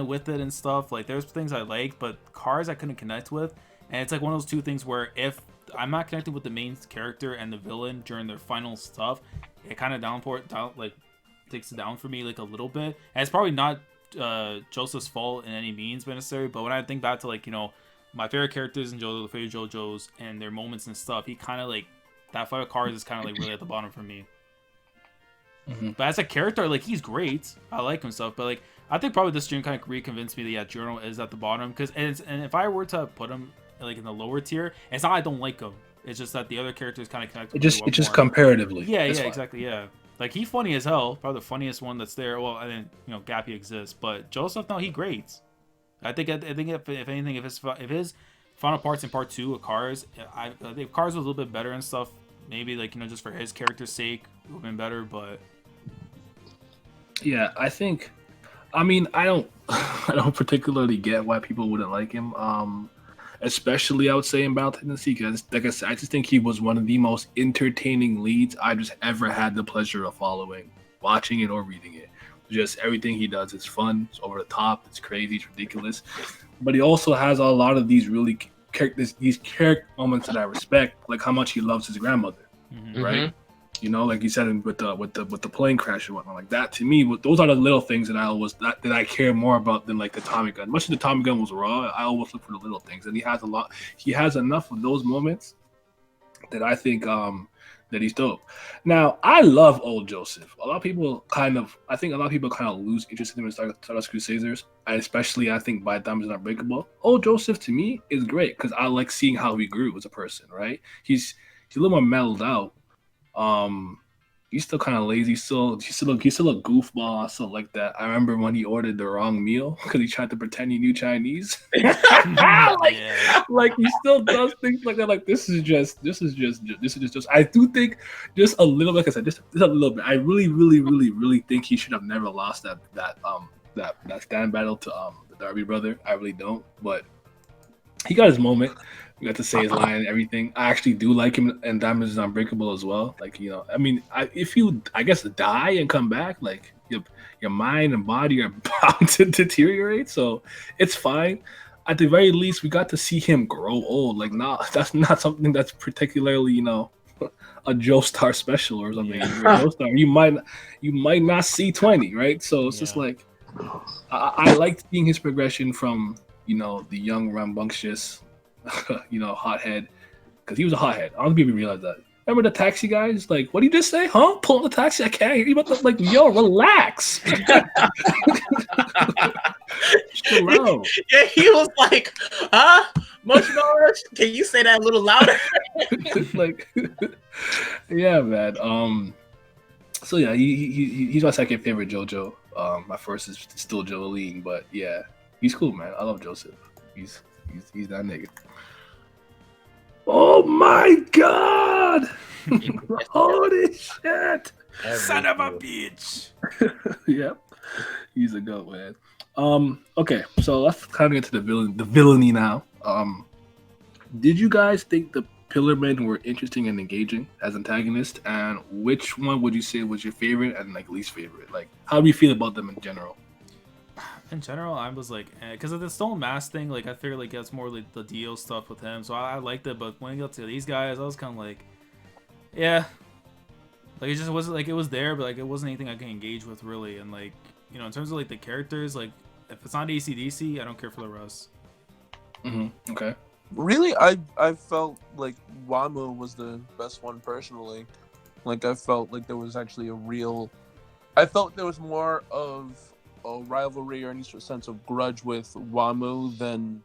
with it and stuff. Like there's things I like, but cars I couldn't connect with, and it's like one of those two things where if I'm not connecting with the main character and the villain during their final stuff, it kind of takes it down for me like a little bit. And it's probably not Joseph's fault in any means necessary, but when I think back to like my favorite characters in JoJo, the favorite JoJos and their moments and stuff, he kind of like that fight with Cars is kind of like really at the bottom for me. Mhm. But as a character, like he's great. I like himself, but like I think probably this stream kind of reconvinced me that yeah, Giorno is at the bottom because and if I were to put him like in the lower tier, it's not I don't like him. It's just that the other characters kind of connect. It just comparatively. Yeah, That's yeah, fine. exactly, yeah. Like he's funny as hell, probably the funniest one that's there. Well, I mean, Gappy exists, but Joseph, no, he great. I think if anything, if his final parts in part 2 of Cars, I think Cars was a little bit better and stuff. Maybe like just for his character's sake, it would have been better. But Yeah, I think. I mean, I don't I don't particularly get why people wouldn't like him. Especially I would say in Battle Tendency because, like I said, I just think he was one of the most entertaining leads I just ever had the pleasure of following, watching it or reading it. Just everything he does is fun, it's over the top, it's crazy, it's ridiculous. But he also has a lot of these really these character moments that I respect, like how much he loves his grandmother, right? Like you said with the plane crash and whatnot, like that. To me, those are the little things that I care more about than like the Tommy gun. Much as the Tommy gun was raw, I always look for the little things, and he has enough of those moments that I think that he's dope. Now, I love old Joseph. I think a lot of people kind of lose interest in him in Stardust Crusaders, and especially I think by Diamonds and Unbreakable. Old Joseph to me is great because I like seeing how he grew as a person. Right? He's a little more mellowed out. He's still kind of lazy. He's still a goofball. I still like that. I remember when he ordered the wrong meal because he tried to pretend he knew Chinese. Like he still does things like that. Like this is just. I do think just a little bit. Like I said, just a little bit. I really think he should have never lost that stand battle to the Darby brother. I really don't, but he got his moment. We got to say his line and everything. I actually do like him, and Diamonds is Unbreakable as well. Like I mean, if you, I guess, die and come back, like your mind and body are bound to deteriorate. So it's fine. At the very least, we got to see him grow old. Like, that's not something that's particularly, a Joestar special or something. Yeah. You're a Joestar, you might not see 20, right? So it's just like I like seeing his progression from the young rambunctious. Hothead, because he was a hothead. I don't think people realize that. Remember the taxi guys? Like, what did you just say? Huh? Pull up the taxi? I can't hear you. But like, yo, relax. Chill out. Yeah, he was like, huh? Much noise? Can you say that a little louder? Like, yeah, man. So yeah, he's my second favorite JoJo. My first is still Jolene, but yeah, he's cool, man. I love Joseph. He's that nigga. Oh my god! Holy shit! Son of a bitch. Yep, he's a goat, man. Okay, so let's kind of get to the villainy now. Did you guys think the Pillarmen were interesting and engaging as antagonists? And which one would you say was your favorite and like least favorite? Like, how do you feel about them in general? In general, I was like, because of the Stone Mask thing, like I figured like that's more like the deal stuff with him, so I liked it. But when it got to these guys, I was kind of like, yeah, like it just wasn't like it was there, but like it wasn't anything I can engage with really. And like in terms of like the characters, like if it's not AC/DC, I don't care for the rest. Okay. Really, I felt like Wamu was the best one personally. Like I felt like there was actually I felt there was more of a rivalry or any sort of sense of grudge with Wamu than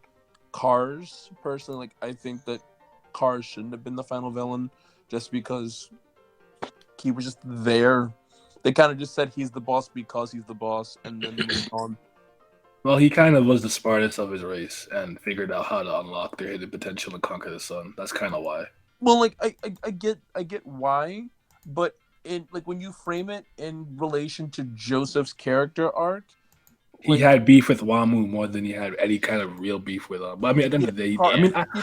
Cars. Personally, like I think that Cars shouldn't have been the final villain just because he was just there. They kind of just said he's the boss because he's the boss, and then moved on. Well, he kind of was the smartest of his race and figured out how to unlock their hidden potential and conquer the sun. That's kind of why. Well, like I get why, but like when you frame it in relation to Joseph's character arc, he had beef with Wamu more than he had any kind of real beef with him. But I mean, at the end of the day,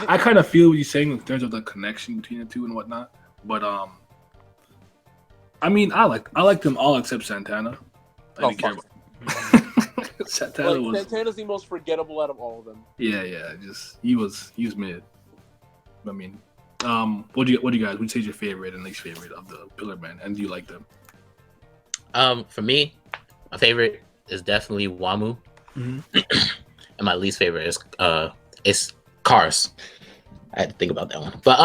I kind of feel what you're saying in terms of the connection between the two and whatnot. But I mean, I like them all except Santana. I didn't care about Santana's the most forgettable out of all of them. Yeah, just he was mid. I mean, what do you guys? Would say is your favorite and least favorite of the Pillarmen, and do you like them? For me, my favorite is definitely Wamu, and my least favorite is Cars. I had to think about that one, but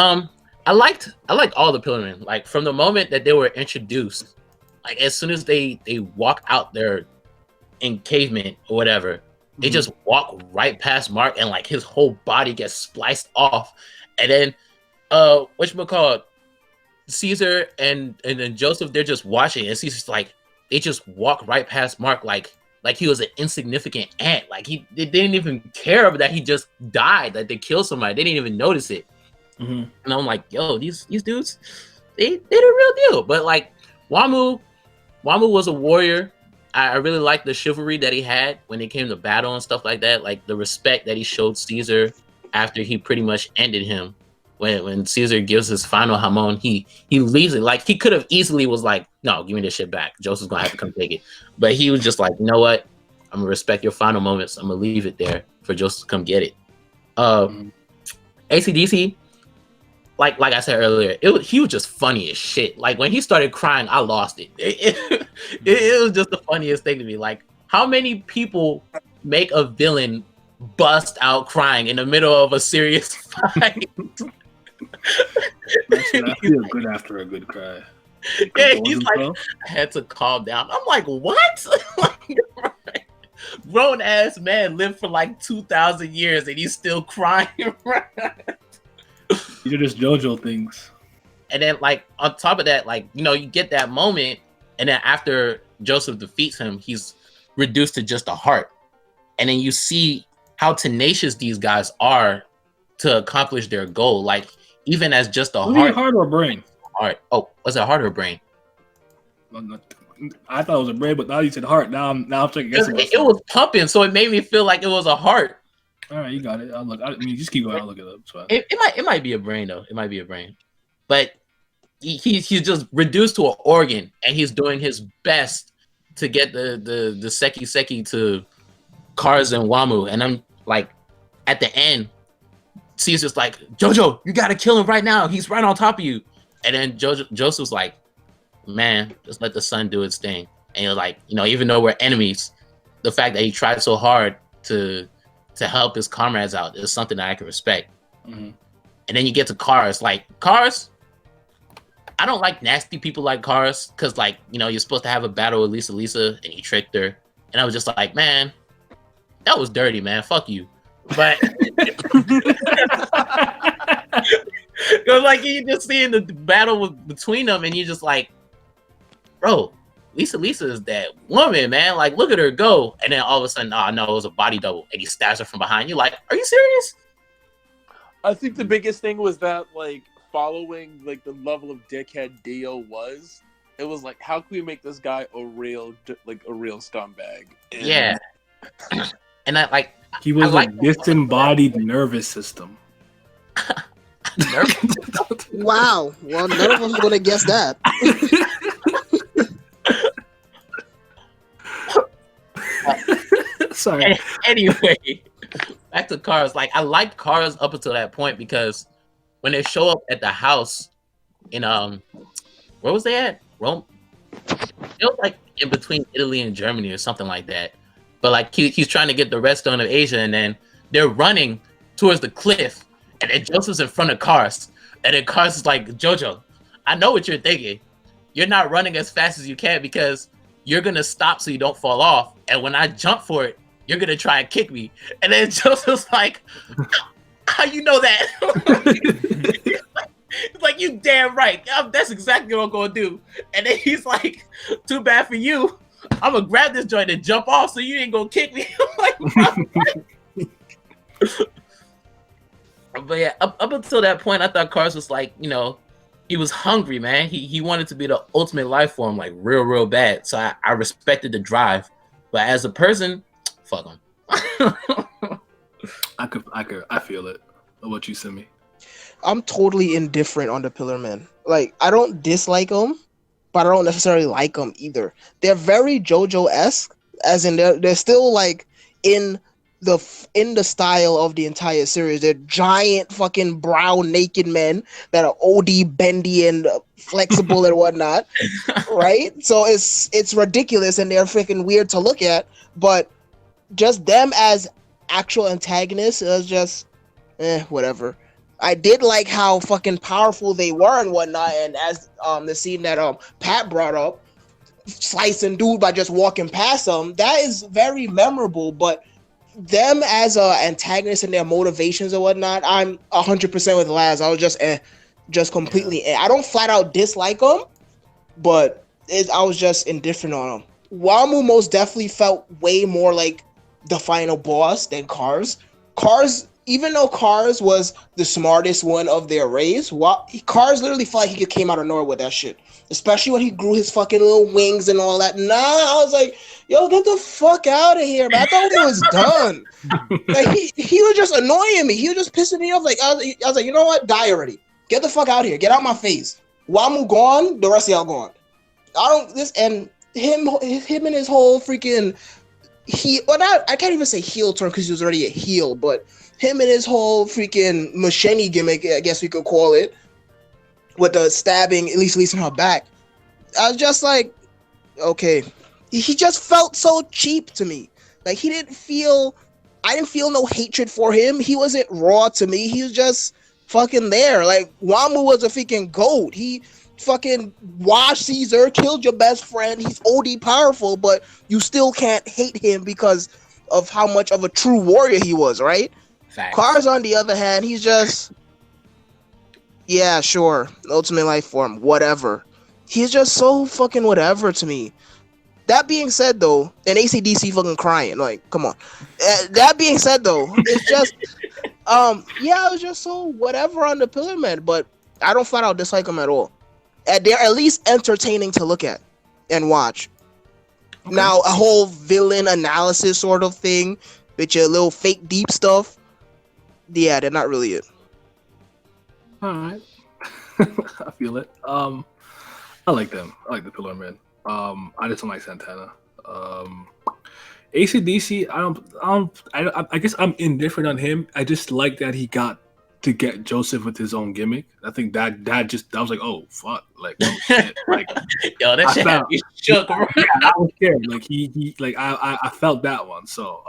I liked all the Pillarmen. Like from the moment that they were introduced, like as soon as they walk out there encavement or whatever, they just walk right past Mark and like his whole body gets spliced off, and then whatchamacallit, Caesar and then Joseph, they're just watching, and Caesar's like, they just walk right past Mark like he was an insignificant ant. Like they didn't even care that he just died, that they killed somebody. They didn't even notice it. And I'm like, yo, these dudes, they're the real deal. But like Wamu was a warrior. I really liked the chivalry that he had when it came to battle and stuff like that. Like the respect that he showed Caesar after he pretty much ended him. When Caesar gives his final hamon, he leaves it. Like he could have easily was like, no, give me this shit back. Joseph's gonna have to come take it. But he was just like, you know what? I'm gonna respect your final moments. I'm gonna leave it there for Joseph to come get it. ACDC, like I said earlier, he was just funny as shit. Like when he started crying, I lost it. It was just the funniest thing to me. Like how many people make a villain bust out crying in the middle of a serious fight? I feel good after a good cry. Yeah, he's like, I had to calm down. I'm like, what? Like, grown ass man lived for like 2,000 years and he's still crying. These are just JoJo things. And then, like, on top of that, like, you know, you get that moment, and then after Joseph defeats him, he's reduced to just a heart. And then you see how tenacious these guys are to accomplish their goal. Like, even as just a heart or brain? Heart. Oh, was it heart or brain? I thought it was a brain, but now you said heart. Now I'm second guessing. It was pumping, so it made me feel like it was a heart. All right, you got it. I'll look. I mean, just keep going. I'll look it up. It might be a brain though. It might be a brain, but he's just reduced to an organ, and he's doing his best to get the seki to Cars and Wamu. And I'm like, at the end, Caesar's like, Jojo, you gotta kill him right now. He's right on top of you. And then Joseph's like, man, just let the sun do its thing. And you're like, you know, even though we're enemies, the fact that he tried so hard to help his comrades out is something that I can respect. And then you get to Cars. Like, Cars, I don't like nasty people like Cars, because, like, you know, you're supposed to have a battle with Lisa, and you tricked her. And I was just like, man, that was dirty, man. Fuck you. But because, like, you just seeing the battle between them, and you're just like, bro, Lisa is that woman, man. Like, look at her go. And then all of a sudden, oh no, it was a body double, and he stabs her from behind. You're like, are you serious? I think the biggest thing was that, like, following like the level of dickhead Dio was, it was like, how can we make this guy a real scumbag? And yeah. And I like, he was a disembodied nervous system. Wow. Well, none of us would have guessed that. Sorry. Anyway, back to Cars. Like, I liked Cars up until that point, because when they show up at the house in where was they at? Rome? It was like in between Italy and Germany or something like that. But like he's trying to get the redstone of Asia, and then they're running towards the cliff, and then Joseph's in front of Cars, and then Cars is like, Jojo, I know what you're thinking. You're not running as fast as you can because you're gonna stop so you don't fall off, and when I jump for it, you're gonna try and kick me. And then Joseph's like, how you know that? He's like, you damn right. That's exactly what I'm gonna do. And then he's like, too bad for you. I'm gonna grab this joint and jump off so you ain't gonna kick me. I'm like, but yeah, up until that point, I thought Cars was like, you know, he was hungry, man. He wanted to be the ultimate life form, like real bad. So I respected the drive. But as a person, fuck him. I feel it. What about you, Simmy? I'm totally indifferent on the Pillarmen. Like, I don't dislike them, but I don't necessarily like them either. They're very JoJo-esque, as in they're still like in the style of the entire series. They're giant fucking brown naked men that are OD bendy and flexible and whatnot, right? So it's ridiculous, and they're freaking weird to look at. But just them as actual antagonists is just whatever. I did like how fucking powerful they were and whatnot. And as the scene that Pat brought up, slicing dude by just walking past them, that is very memorable. But them as antagonists and their motivations and whatnot, I'm 100% with Laz. I was just completely. I don't flat out dislike them, but I was just indifferent on them. Wamu most definitely felt way more like the final boss than Cars. Cars, even though Cars was the smartest one of their race, Cars literally felt like he came out of nowhere with that shit. Especially when he grew his fucking little wings and all that. Nah, I was like, yo, get the fuck out of here, man. I thought he was done. Like he was just annoying me. He was just pissing me off. Like I was like, you know what? Die already. Get the fuck out of here. Get out my face. Wamu gone, the rest of y'all gone. I don't this and him and his whole freaking I can't even say heel turn because he was already a heel, but him and his whole freaking machete gimmick, I guess we could call it, with the stabbing, at least in her back. I was just like, okay. He just felt so cheap to me. Like I didn't feel no hatred for him. He wasn't raw to me. He was just fucking there. Like Wamu was a freaking goat. He fucking washed Caesar, killed your best friend. He's OD powerful, but you still can't hate him because of how much of a true warrior he was, right? Facts. Cars, on the other hand, he's just, yeah, sure, ultimate life form, whatever. He's just so fucking whatever to me. That being said, though, and AC/DC fucking crying, like, come on. That being said, though, it's just, yeah, it was just so whatever on the Pillar Man, but I don't flat out dislike him at all. They're at least entertaining to look at and watch. Okay. Now, a whole villain analysis sort of thing with your little fake deep stuff, yeah, they're not really it. All right. I feel it. I like them. I like the Pillar Man. I just don't like Santana. AC/DC, I guess I'm indifferent on him. I just like that he got to get Joseph with his own gimmick. I think that was like, oh fuck, like oh shit, like yo, that shit had me shook. Yeah, I was scared. Like he like I felt that one. So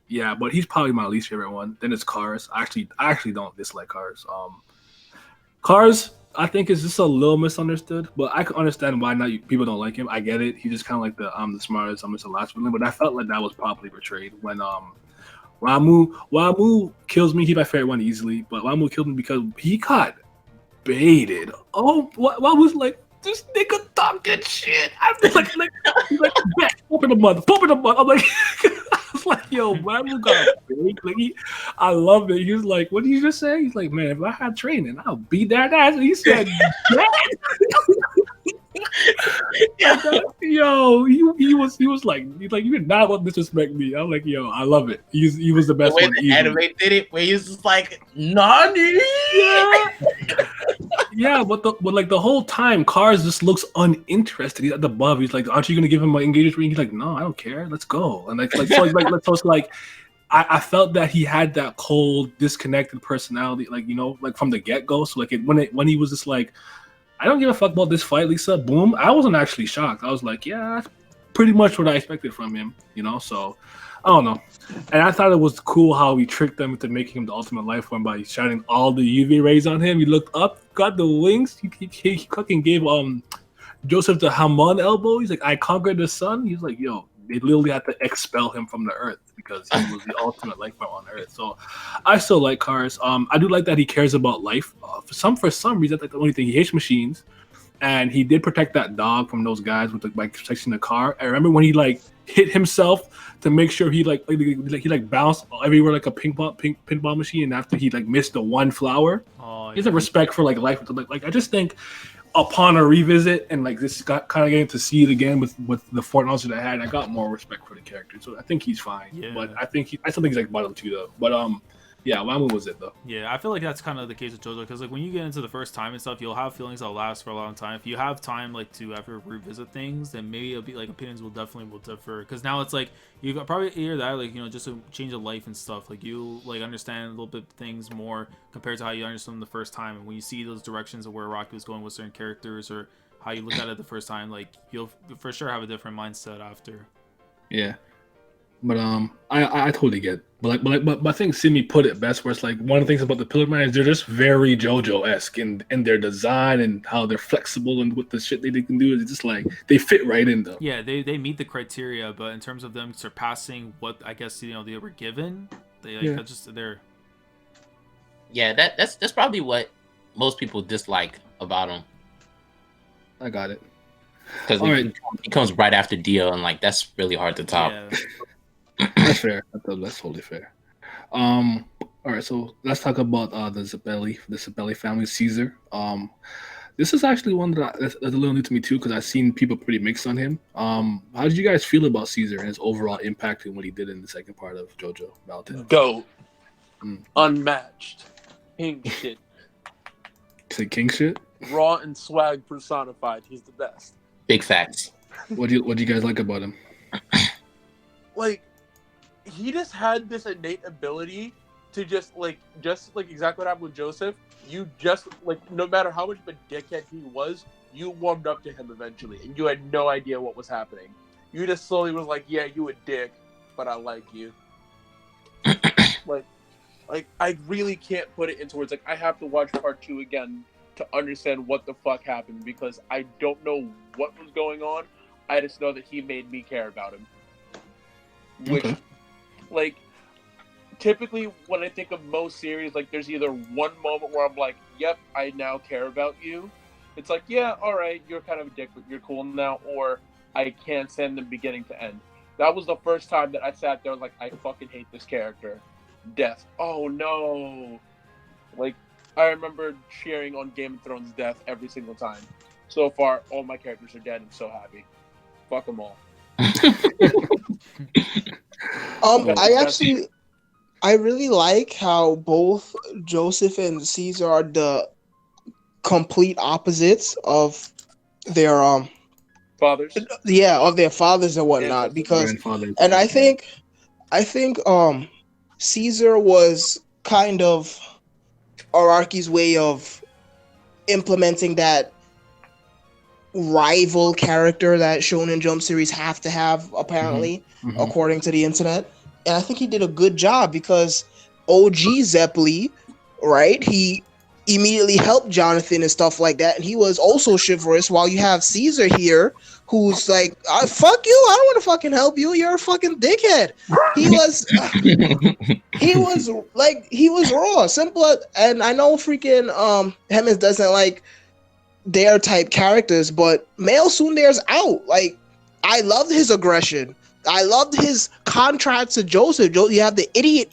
yeah, but he's probably my least favorite one. Then it's Cars. I actually don't dislike Cars. Cars, I think is just a little misunderstood, but I can understand why not people don't like him. I get it. He's just kind of like I'm the smartest, I'm just the last villain. But I felt like that was properly portrayed when Wamu kills me. He's my favorite one easily, but Wamu killed me because he got baited. Oh, Wamu's like, this nigga talking shit. I'm just like poop in the mud. I'm like, I was like, yo, Wamu got baited. Like I love it. He was like, what did you just say? He's like, man, if I had training, I'll beat that ass. And he said, yo, he was like, you did not want to disrespect me. I'm like, yo, I love it. He was the best the way one. The anime did it, where he was just like, Nani? Yeah, but the whole time, Cars just looks uninterested. He's at the above. He's like, aren't you gonna give him my engagement ring? He's like, no, I don't care. Let's go. And I felt that he had that cold, disconnected personality, like like from the get go. So when he was just like, I don't give a fuck about this fight, Lisa. Boom. I wasn't actually shocked. I was like, yeah, that's pretty much what I expected from him, So I don't know. And I thought it was cool how he tricked them into making him the ultimate life form by shining all the UV rays on him. He looked up, got the wings. He fucking gave Joseph the Hamon elbow. He's like, I conquered the sun. He's like, yo, they literally had to expel him from the earth because he was the ultimate life form on earth. So I still like Cars. I do like that he cares about life. For some reason, that's the only thing. He hates machines. And he did protect that dog from those guys with by protecting the car. I remember when he hit himself to make sure he bounced everywhere like a pinball machine. And after he missed the one flower, he has a respect for life. I just think upon a revisit and this got kind of getting to see it again with the 4 knowledge that I had, I got more respect for the character. So I think he's fine. Yeah. But I still think he's bottom 2 though. But yeah, Wamu was it though. Yeah, I feel like that's kind of the case with Jojo because when you get into the first time and stuff, you'll have feelings that'll last for a long time. If you have time to ever revisit things, then maybe it'll be opinions will differ. Because now it's you got probably hear that just a change of life and stuff. You understand a little bit things more compared to how you understood them the first time. And when you see those directions of where Araki was going with certain characters or how you look at it the first time, you'll for sure have a different mindset after. Yeah. But I totally get it. But I think Simmy put it best where it's like one of the things about the Pillar Man is they're just very JoJo esque in their design and how they're flexible and what the shit they can do. It's just like they fit right in though. Yeah, they meet the criteria, but in terms of them surpassing what I guess they were given, they they're. Yeah, that's probably what most people dislike about him. I got it. Because he comes right after Dio, and like that's really hard to top. Yeah. That's fair. That's totally fair. All right, so let's talk about the Zabelli family, Caesar. This is actually one that's a little new to me too, because I've seen people pretty mixed on him. How did you guys feel about Caesar and his overall impact and what he did in the second part of JoJo Valentine? Go. Unmatched. King shit. You say king shit? Raw and swag personified. He's the best. Big facts. What do you guys like about him? Like, he just had this innate ability to just like exactly what happened with Joseph. You just like, no matter how much of a dickhead he was, you warmed up to him eventually, and you had no idea what was happening. You just slowly was like, yeah, you a dick, but I like you. like I really can't put it into words. Like, I have to watch part 2 again to understand what the fuck happened, because I don't know what was going on. I just know that he made me care about him. Which, like, typically when I think of most series, like, there's either one moment where I'm like, yep, I now care about you. It's like, yeah, all right, you're kind of a dick, but you're cool now. Or I can't stand them beginning to end. That was the first time that I sat there like, I fucking hate this character. Death. Oh, no. Like, I remember cheering on Game of Thrones death every single time. So far, all my characters are dead. I'm so happy. Fuck them all. I really like how both Joseph and Caesar are the complete opposites of their fathers. Yeah, of their fathers and whatnot. Because, and I think Caesar was kind of Araki's way of implementing that rival character that Shonen Jump series have to have, apparently, according to the internet. And I think he did a good job, because OG Zeppeli, right? He immediately helped Jonathan and stuff like that, and he was also chivalrous, while you have Caesar here, who's like, fuck you, I don't want to fucking help you, you're a fucking dickhead. He was raw, simple. And I know freaking Hemmings doesn't like their type characters, but male Tsundere's out. Like, I loved his aggression. I loved his contrast to Joseph. You have the idiot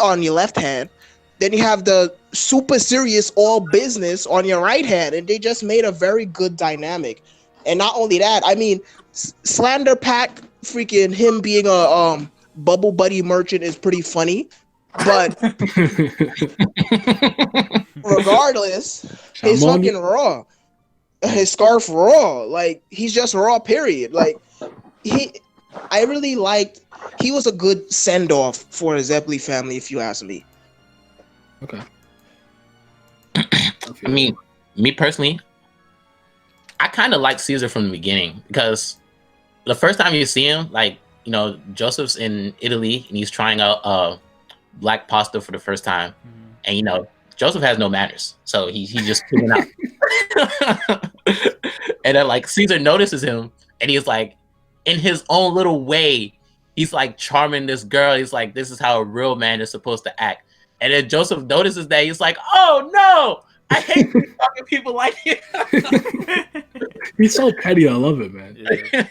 on your left hand, then you have the super serious all business on your right hand, and they just made a very good dynamic. And not only that, I mean, Slander Pack, freaking him being a bubble buddy merchant is pretty funny, but regardless, his fucking raw, his scarf raw, like, he's just raw, period. Like, I really liked, he was a good send off for the Zeppeli family, if you ask me. Okay. I mean, me personally, I kind of like Caesar from the beginning, because the first time you see him, like, Joseph's in Italy and he's trying out black pasta for the first time, and Joseph has no manners, so he's just chilling out. And then like Caesar notices him, and he's like, in his own little way, he's like charming this girl. He's like, this is how a real man is supposed to act. And then Joseph notices that, he's like, oh no, I hate talking people like you. He's so petty. I love it, man. Yeah.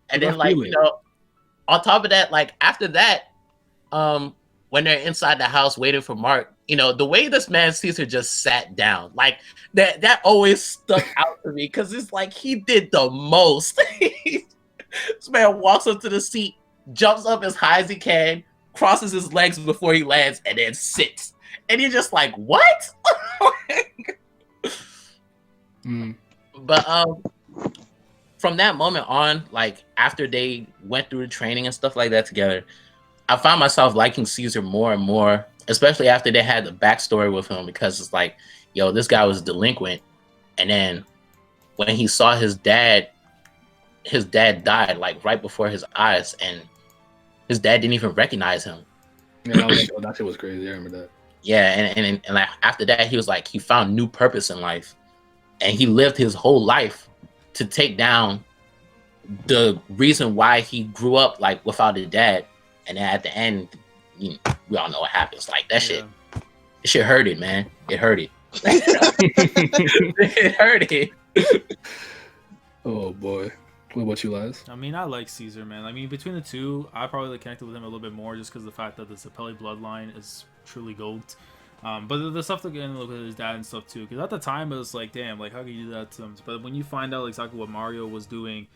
And then like, on top of that, like after that, when they're inside the house waiting for Mark, the way this man Caesar just sat down, like that always stuck out to me, because it's like he did the most. This man walks up to the seat, jumps up as high as he can, crosses his legs before he lands, and then sits. And you're just like, what? But from that moment on, like after they went through the training and stuff like that together, I found myself liking Caesar more and more, especially after they had the backstory with him, because it's like, yo, this guy was delinquent. And then when he saw his dad died like right before his eyes, and his dad didn't even recognize him. Yeah, that shit was crazy. I remember that. Yeah, and like after that, he was like he found new purpose in life, and he lived his whole life to take down the reason why he grew up like without a dad. And then at the end, we all know what happens. Like that shit hurt it, man. It hurt it. It hurt it. Oh boy. What about you, Laz? I mean, I like Caesar, man. I mean, between the two, I probably connected with him a little bit more just because the fact that the Zapelli bloodline is truly GOAT. But the stuff to get look at his dad and stuff too, because at the time it was like, damn, like how could you do that to him? But when you find out exactly what Mario was doing,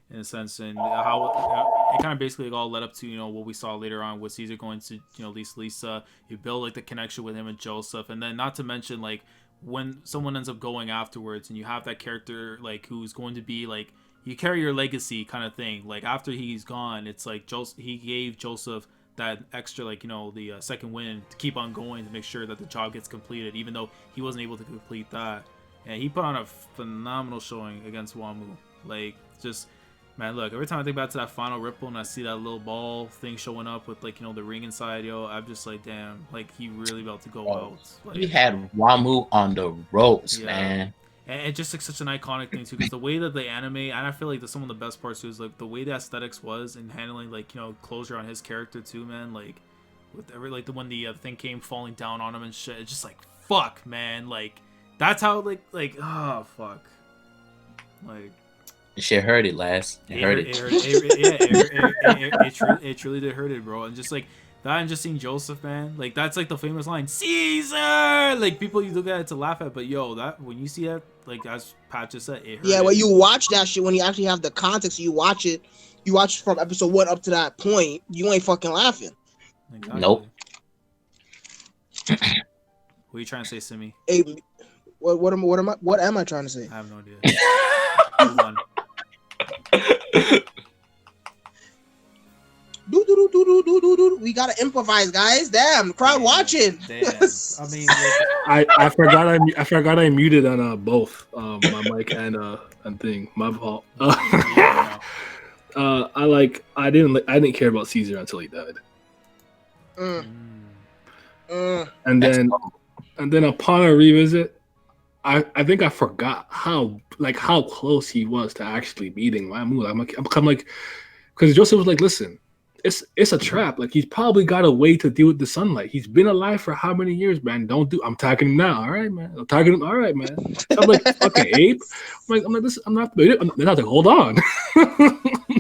in a sense, and how it kind of basically all led up to what we saw later on with Caesar going to Lisa, you build like the connection with him and Joseph, and then not to mention like when someone ends up going afterwards, and you have that character like who's going to be like you carry your legacy kind of thing. Like after he's gone, it's like he gave Joseph that extra the second win to keep on going to make sure that the job gets completed, even though he wasn't able to complete that. And he put on a phenomenal showing against Wamu. Like just man, look, every time I think back to that final ripple and I see that little ball thing showing up with the ring inside, I'm just like, damn, like he really about to go out. Like, He had Wamu on the ropes, man. And it's just like such an iconic thing too, because the way that they animate, and I feel like some of the best parts too is like the way the aesthetics was in handling closure on his character too, man. Like with when the thing came falling down on him and shit, it's just like fuck, man. Like that's how like oh fuck, like. Shit hurt it, Laz. It hurt it. It truly did hurt it, bro. And just like that, and just seeing Joseph, man, like that's like the famous line, Caesar. Like people you look at it to laugh at, but that when you see that, like as Pat just said, it hurt. Yeah, when you watch that shit, when you actually have the context, you watch it from episode 1 up to that point, you ain't fucking laughing. Exactly. Nope. What are you trying to say, Simmy? Hey, what am I trying to say? I have no idea. Move on. We gotta improvise, guys. Damn, crowd watching. Damn. I mean, I forgot I muted on both my mic and thing. My fault. I didn't care about Caesar until he died. And then upon a revisit, I think I forgot how close he was to actually beating Wamu. I'm like, because Joseph was like, listen, it's a trap. Like he's probably got a way to deal with the sunlight. He's been alive for how many years, man? I'm talking him now. All right, man. I'm talking him. All right, man. So I'm like, okay, Abe. I'm like, this. I'm not. They're not like, hold on.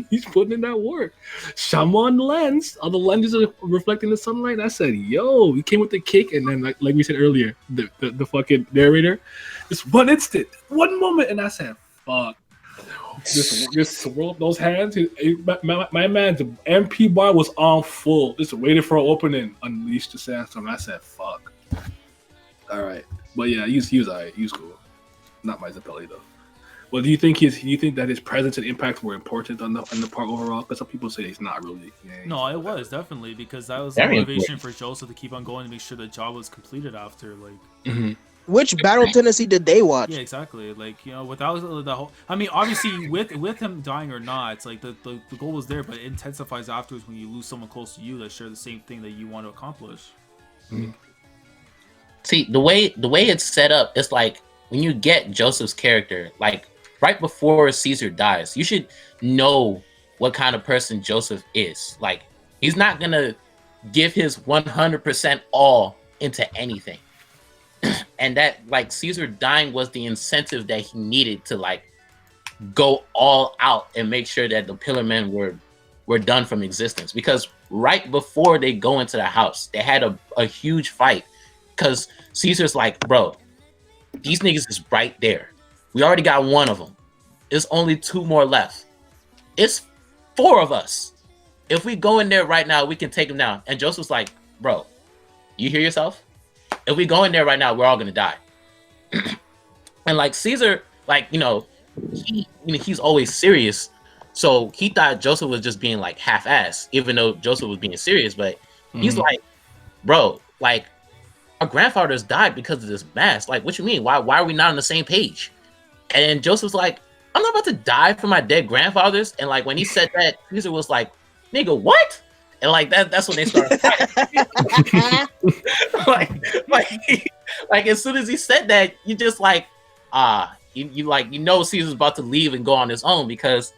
He's putting in that work. Shaman lens. All the lenses are reflecting the sunlight. I said, yo, he came with the kick, and then like we said earlier, the fucking narrator, this one instant, one moment, and I said, fuck. Just swirl those hands. My man's MP bar was on full. Just waiting for an opening. Unleashed the sandstorm. I said, "Fuck." All right, but yeah, he was alright. He was cool. Not my Zapelli though. Well, do you think that his presence and impact were important on the part overall? Because some people say he's not really. Yeah, no, it was definitely because that was the motivation for Joseph to keep on going to make sure the job was completed after like. Mm-hmm. Which Battle Tennessee did they watch? Yeah, exactly. Like without the whole. I mean, obviously, with him dying or not, it's like the goal was there, but it intensifies afterwards when you lose someone close to you that share the same thing that you want to accomplish. Mm-hmm. See the way it's set up, it's like when you get Joseph's character, like right before Caesar dies, you should know what kind of person Joseph is. Like he's not gonna give his 100% all into anything. And that like Caesar dying was the incentive that he needed to like go all out and make sure that the Pillar Men were done from existence. Because right before they go into the house, they had a huge fight because Caesar's like, bro, these niggas is right there. We already got one of them. There's only 2 more left. It's 4 of us. If we go in there right now, we can take them down. And Joseph's like, bro, you hear yourself? If we go in there right now, we're all gonna die. And like Caesar, like he's always serious, so he thought Joseph was just being like half-assed, even though Joseph was being serious. But he's like, bro, like our grandfathers died because of this mask. Like, what you mean? Why are we not on the same page? And Joseph's like, I'm not about to die for my dead grandfathers. And like when he said that, Caesar was like, nigga, what? and like that's when they started fighting. like as soon as he said that, you just like Caesar's about to leave and go on his own because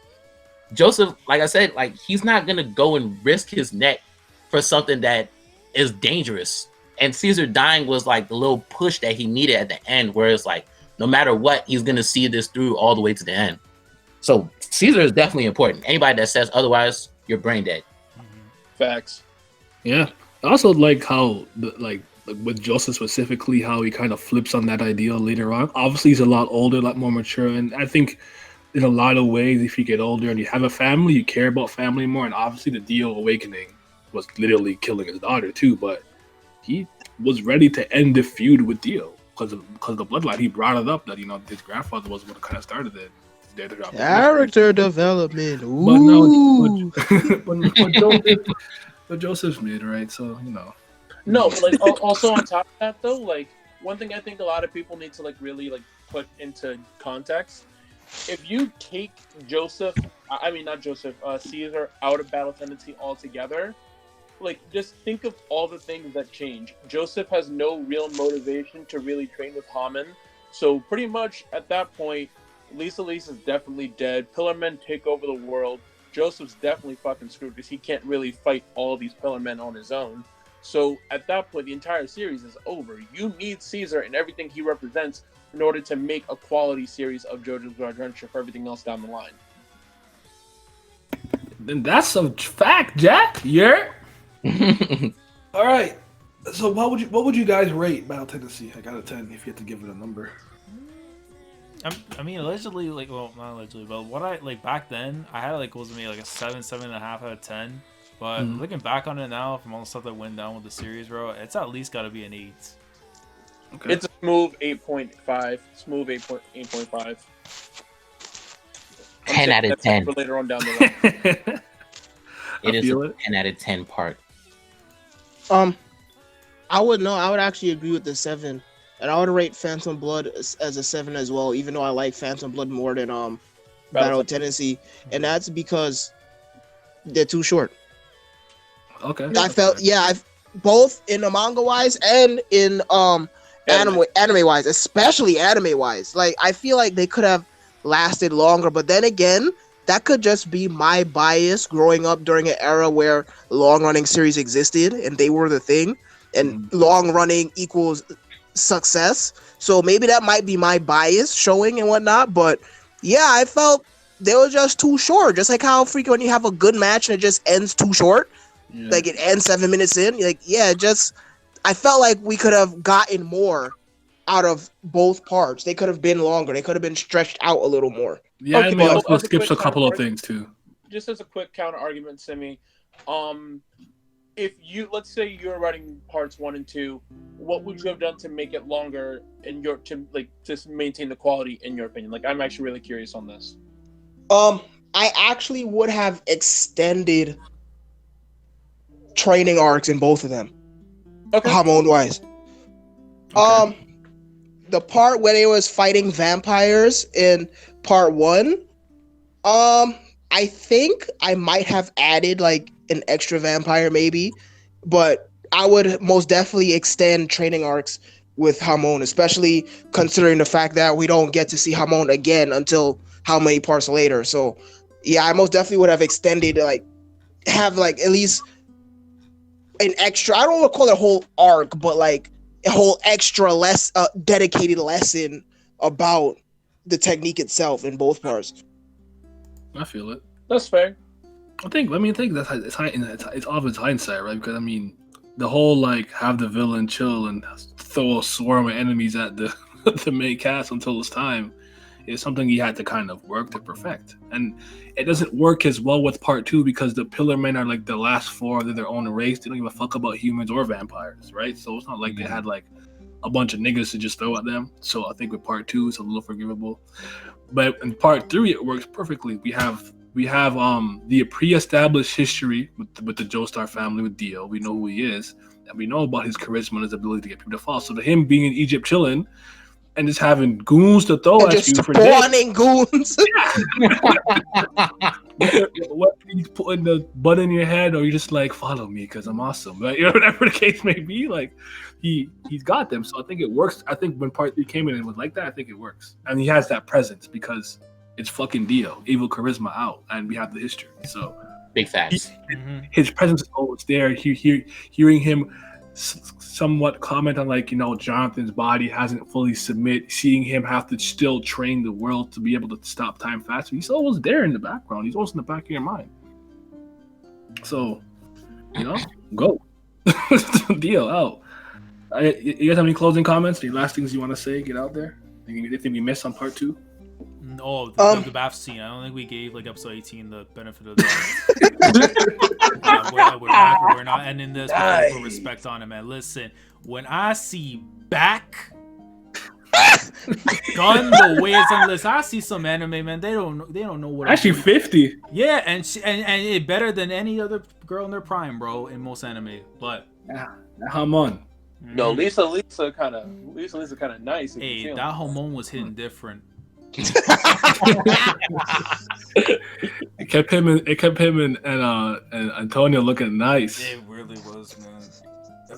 Joseph, like I said, like he's not gonna go and risk his neck for something that is dangerous. And Caesar dying was like the little push that he needed at the end, where it's like no matter what, he's gonna see this through all the way to the end. So Caesar is definitely important. Anybody that says otherwise, you're brain dead. Facts. Yeah. I also like how with Joseph specifically, how he kind of flips on that idea later on. Obviously, he's a lot older, a lot more mature, and I think in a lot of ways, if you get older and you have a family, you care about family more. And obviously, the Dio awakening was literally killing his daughter too, but he was ready to end the feud with Dio because of the bloodline. He brought it up that his grandfather was what kind of started it. Character development. Ooh. But Joseph's mid, right? So No, but like also on top of that though, like one thing I think a lot of people need to like really like put into context. If you take Caesar out of battle tendency altogether, like just think of all the things that change. Joseph has no real motivation to really train with Haman, so pretty much at that point, Lisa is definitely dead. Pillarmen take over the world. Joseph's definitely fucking screwed because he can't really fight all these Pillarmen on his own. So at that point, the entire series is over. You need Caesar and everything he represents in order to make a quality series of JoJo's Adventure for everything else down the line. Then that's a fact, Jack. Yeah. All right. So what would you guys rate Battle Tendency? I got a 10 if you had to give it a number. I mean, allegedly, like, well, not allegedly, but what I like back then, I had like was maybe like a 7.5 out of 10. But looking back on it now, from all the stuff that went down with the series, bro, it's at least got to be an 8. Okay. It's a smooth 8.5. Smooth 8.5. 10 out of 10. For later on down the line. It is a 10 out of 10 part. I would actually agree with the 7. And I would rate Phantom Blood as a 7 as well, even though I like Phantom Blood more than Battle Tendency. And that's because they're too short. Okay. I felt both in the manga wise and in anime wise, especially anime wise. Like I feel like they could have lasted longer, but then again, that could just be my bias growing up during an era where long running series existed and they were the thing, and long running equals success. So maybe that might be my bias showing and whatnot, but yeah, I felt they were just too short. Just like how freaking when you have a good match and it just ends too short. Yeah. Like it ends 7 minutes in. Like, I felt like we could have gotten more out of both parts. They could have been longer. They could have been stretched out a little more. Yeah, okay, I mean, also skips a couple of things too. Just as a quick counter argument, Simmy, if let's say you're writing parts 1 and 2, what would you have done to make it longer to maintain the quality in your opinion? Like, I'm actually really curious on this. I actually would have extended training arcs in both of them. Okay. Hormone wise. Okay. The part where they was fighting vampires in part 1, I think I might have added like an extra vampire maybe, but I would most definitely extend training arcs with Hamon, especially considering the fact that we don't get to see Hamon again until how many parts later. So yeah, I most definitely would have extended, like have like at least an extra, I don't want to call it a whole arc, but like a whole extra dedicated lesson about the technique itself in both parts. I feel it. That's fair. I think that's it's obvious hindsight, right? Because I mean, the whole like have the villain chill and throw a swarm of enemies at the the main cast until it's time is something he had to kind of work to perfect. And it doesn't work as well with part 2 because the Pillar Men are like the last 4, they're their own race. They don't give a fuck about humans or vampires, right? So it's not like they had like a bunch of niggas to just throw at them. So I think with part 2 it's a little forgivable. But in part 3 it works perfectly. We have the pre-established history with the Joestar family with Dio. We know who he is, and we know about his charisma and his ability to get people to fall. So to him being in Egypt chilling and just having goons to throw at you for days. Spawning goons. what he's putting the button in your head, or you just like follow me because I'm awesome, like, you know, whatever the case may be. Like he's got them, so I think it works. I think when part 3 came in and was like that, I think it works, and he has that presence because it's fucking Dio, evil charisma out, and we have the history. So Big facts. his presence is always there. Hearing him somewhat comment on, like, you know, Jonathan's body hasn't fully submit, seeing him have to still train the world to be able to stop time faster. He's always there in the background. He's always in the back of your mind. So, you know, go. Deal out. You guys have any closing comments? Any last things you want to say? Get out there. Anything we missed on part 2? Oh, the bath scene. I don't think we gave like episode 18 the benefit of the doubt. We're not ending this because we put respect on it, man. Listen, when I see back gun the way it's on list, I see some anime, man. They don't know what. Actually, 50. Yeah, and it better than any other girl in their prime, bro. In most anime, but Come on. No, Lisa kind of nice. Hey, that hormone was hitting different. It kept him and Antonio looking nice. It really was, man.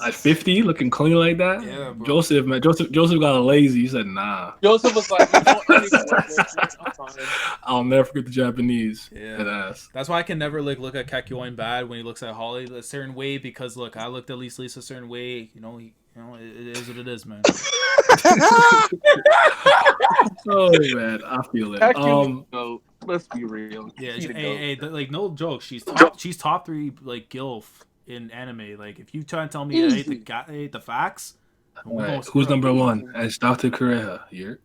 At 50, looking clean like that. Yeah, bro. Joseph got a lazy. He said, "Nah." Joseph was like, "You know, I need to work this. I'm fine." I'll never forget the Japanese. Yeah. That ass. That's why I can never like look at Kakyoin bad when he looks at Holly a certain way, because look, I looked at Lisa a certain way. You know, it is what it is, man. Oh man, I feel it. No, let's be real. Yeah, She the hey, goat. like no joke. She's top 3 like gilf in anime. Like if you try and tell me I hate the facts, All right, who's number 1? It's Dr. Kureha here.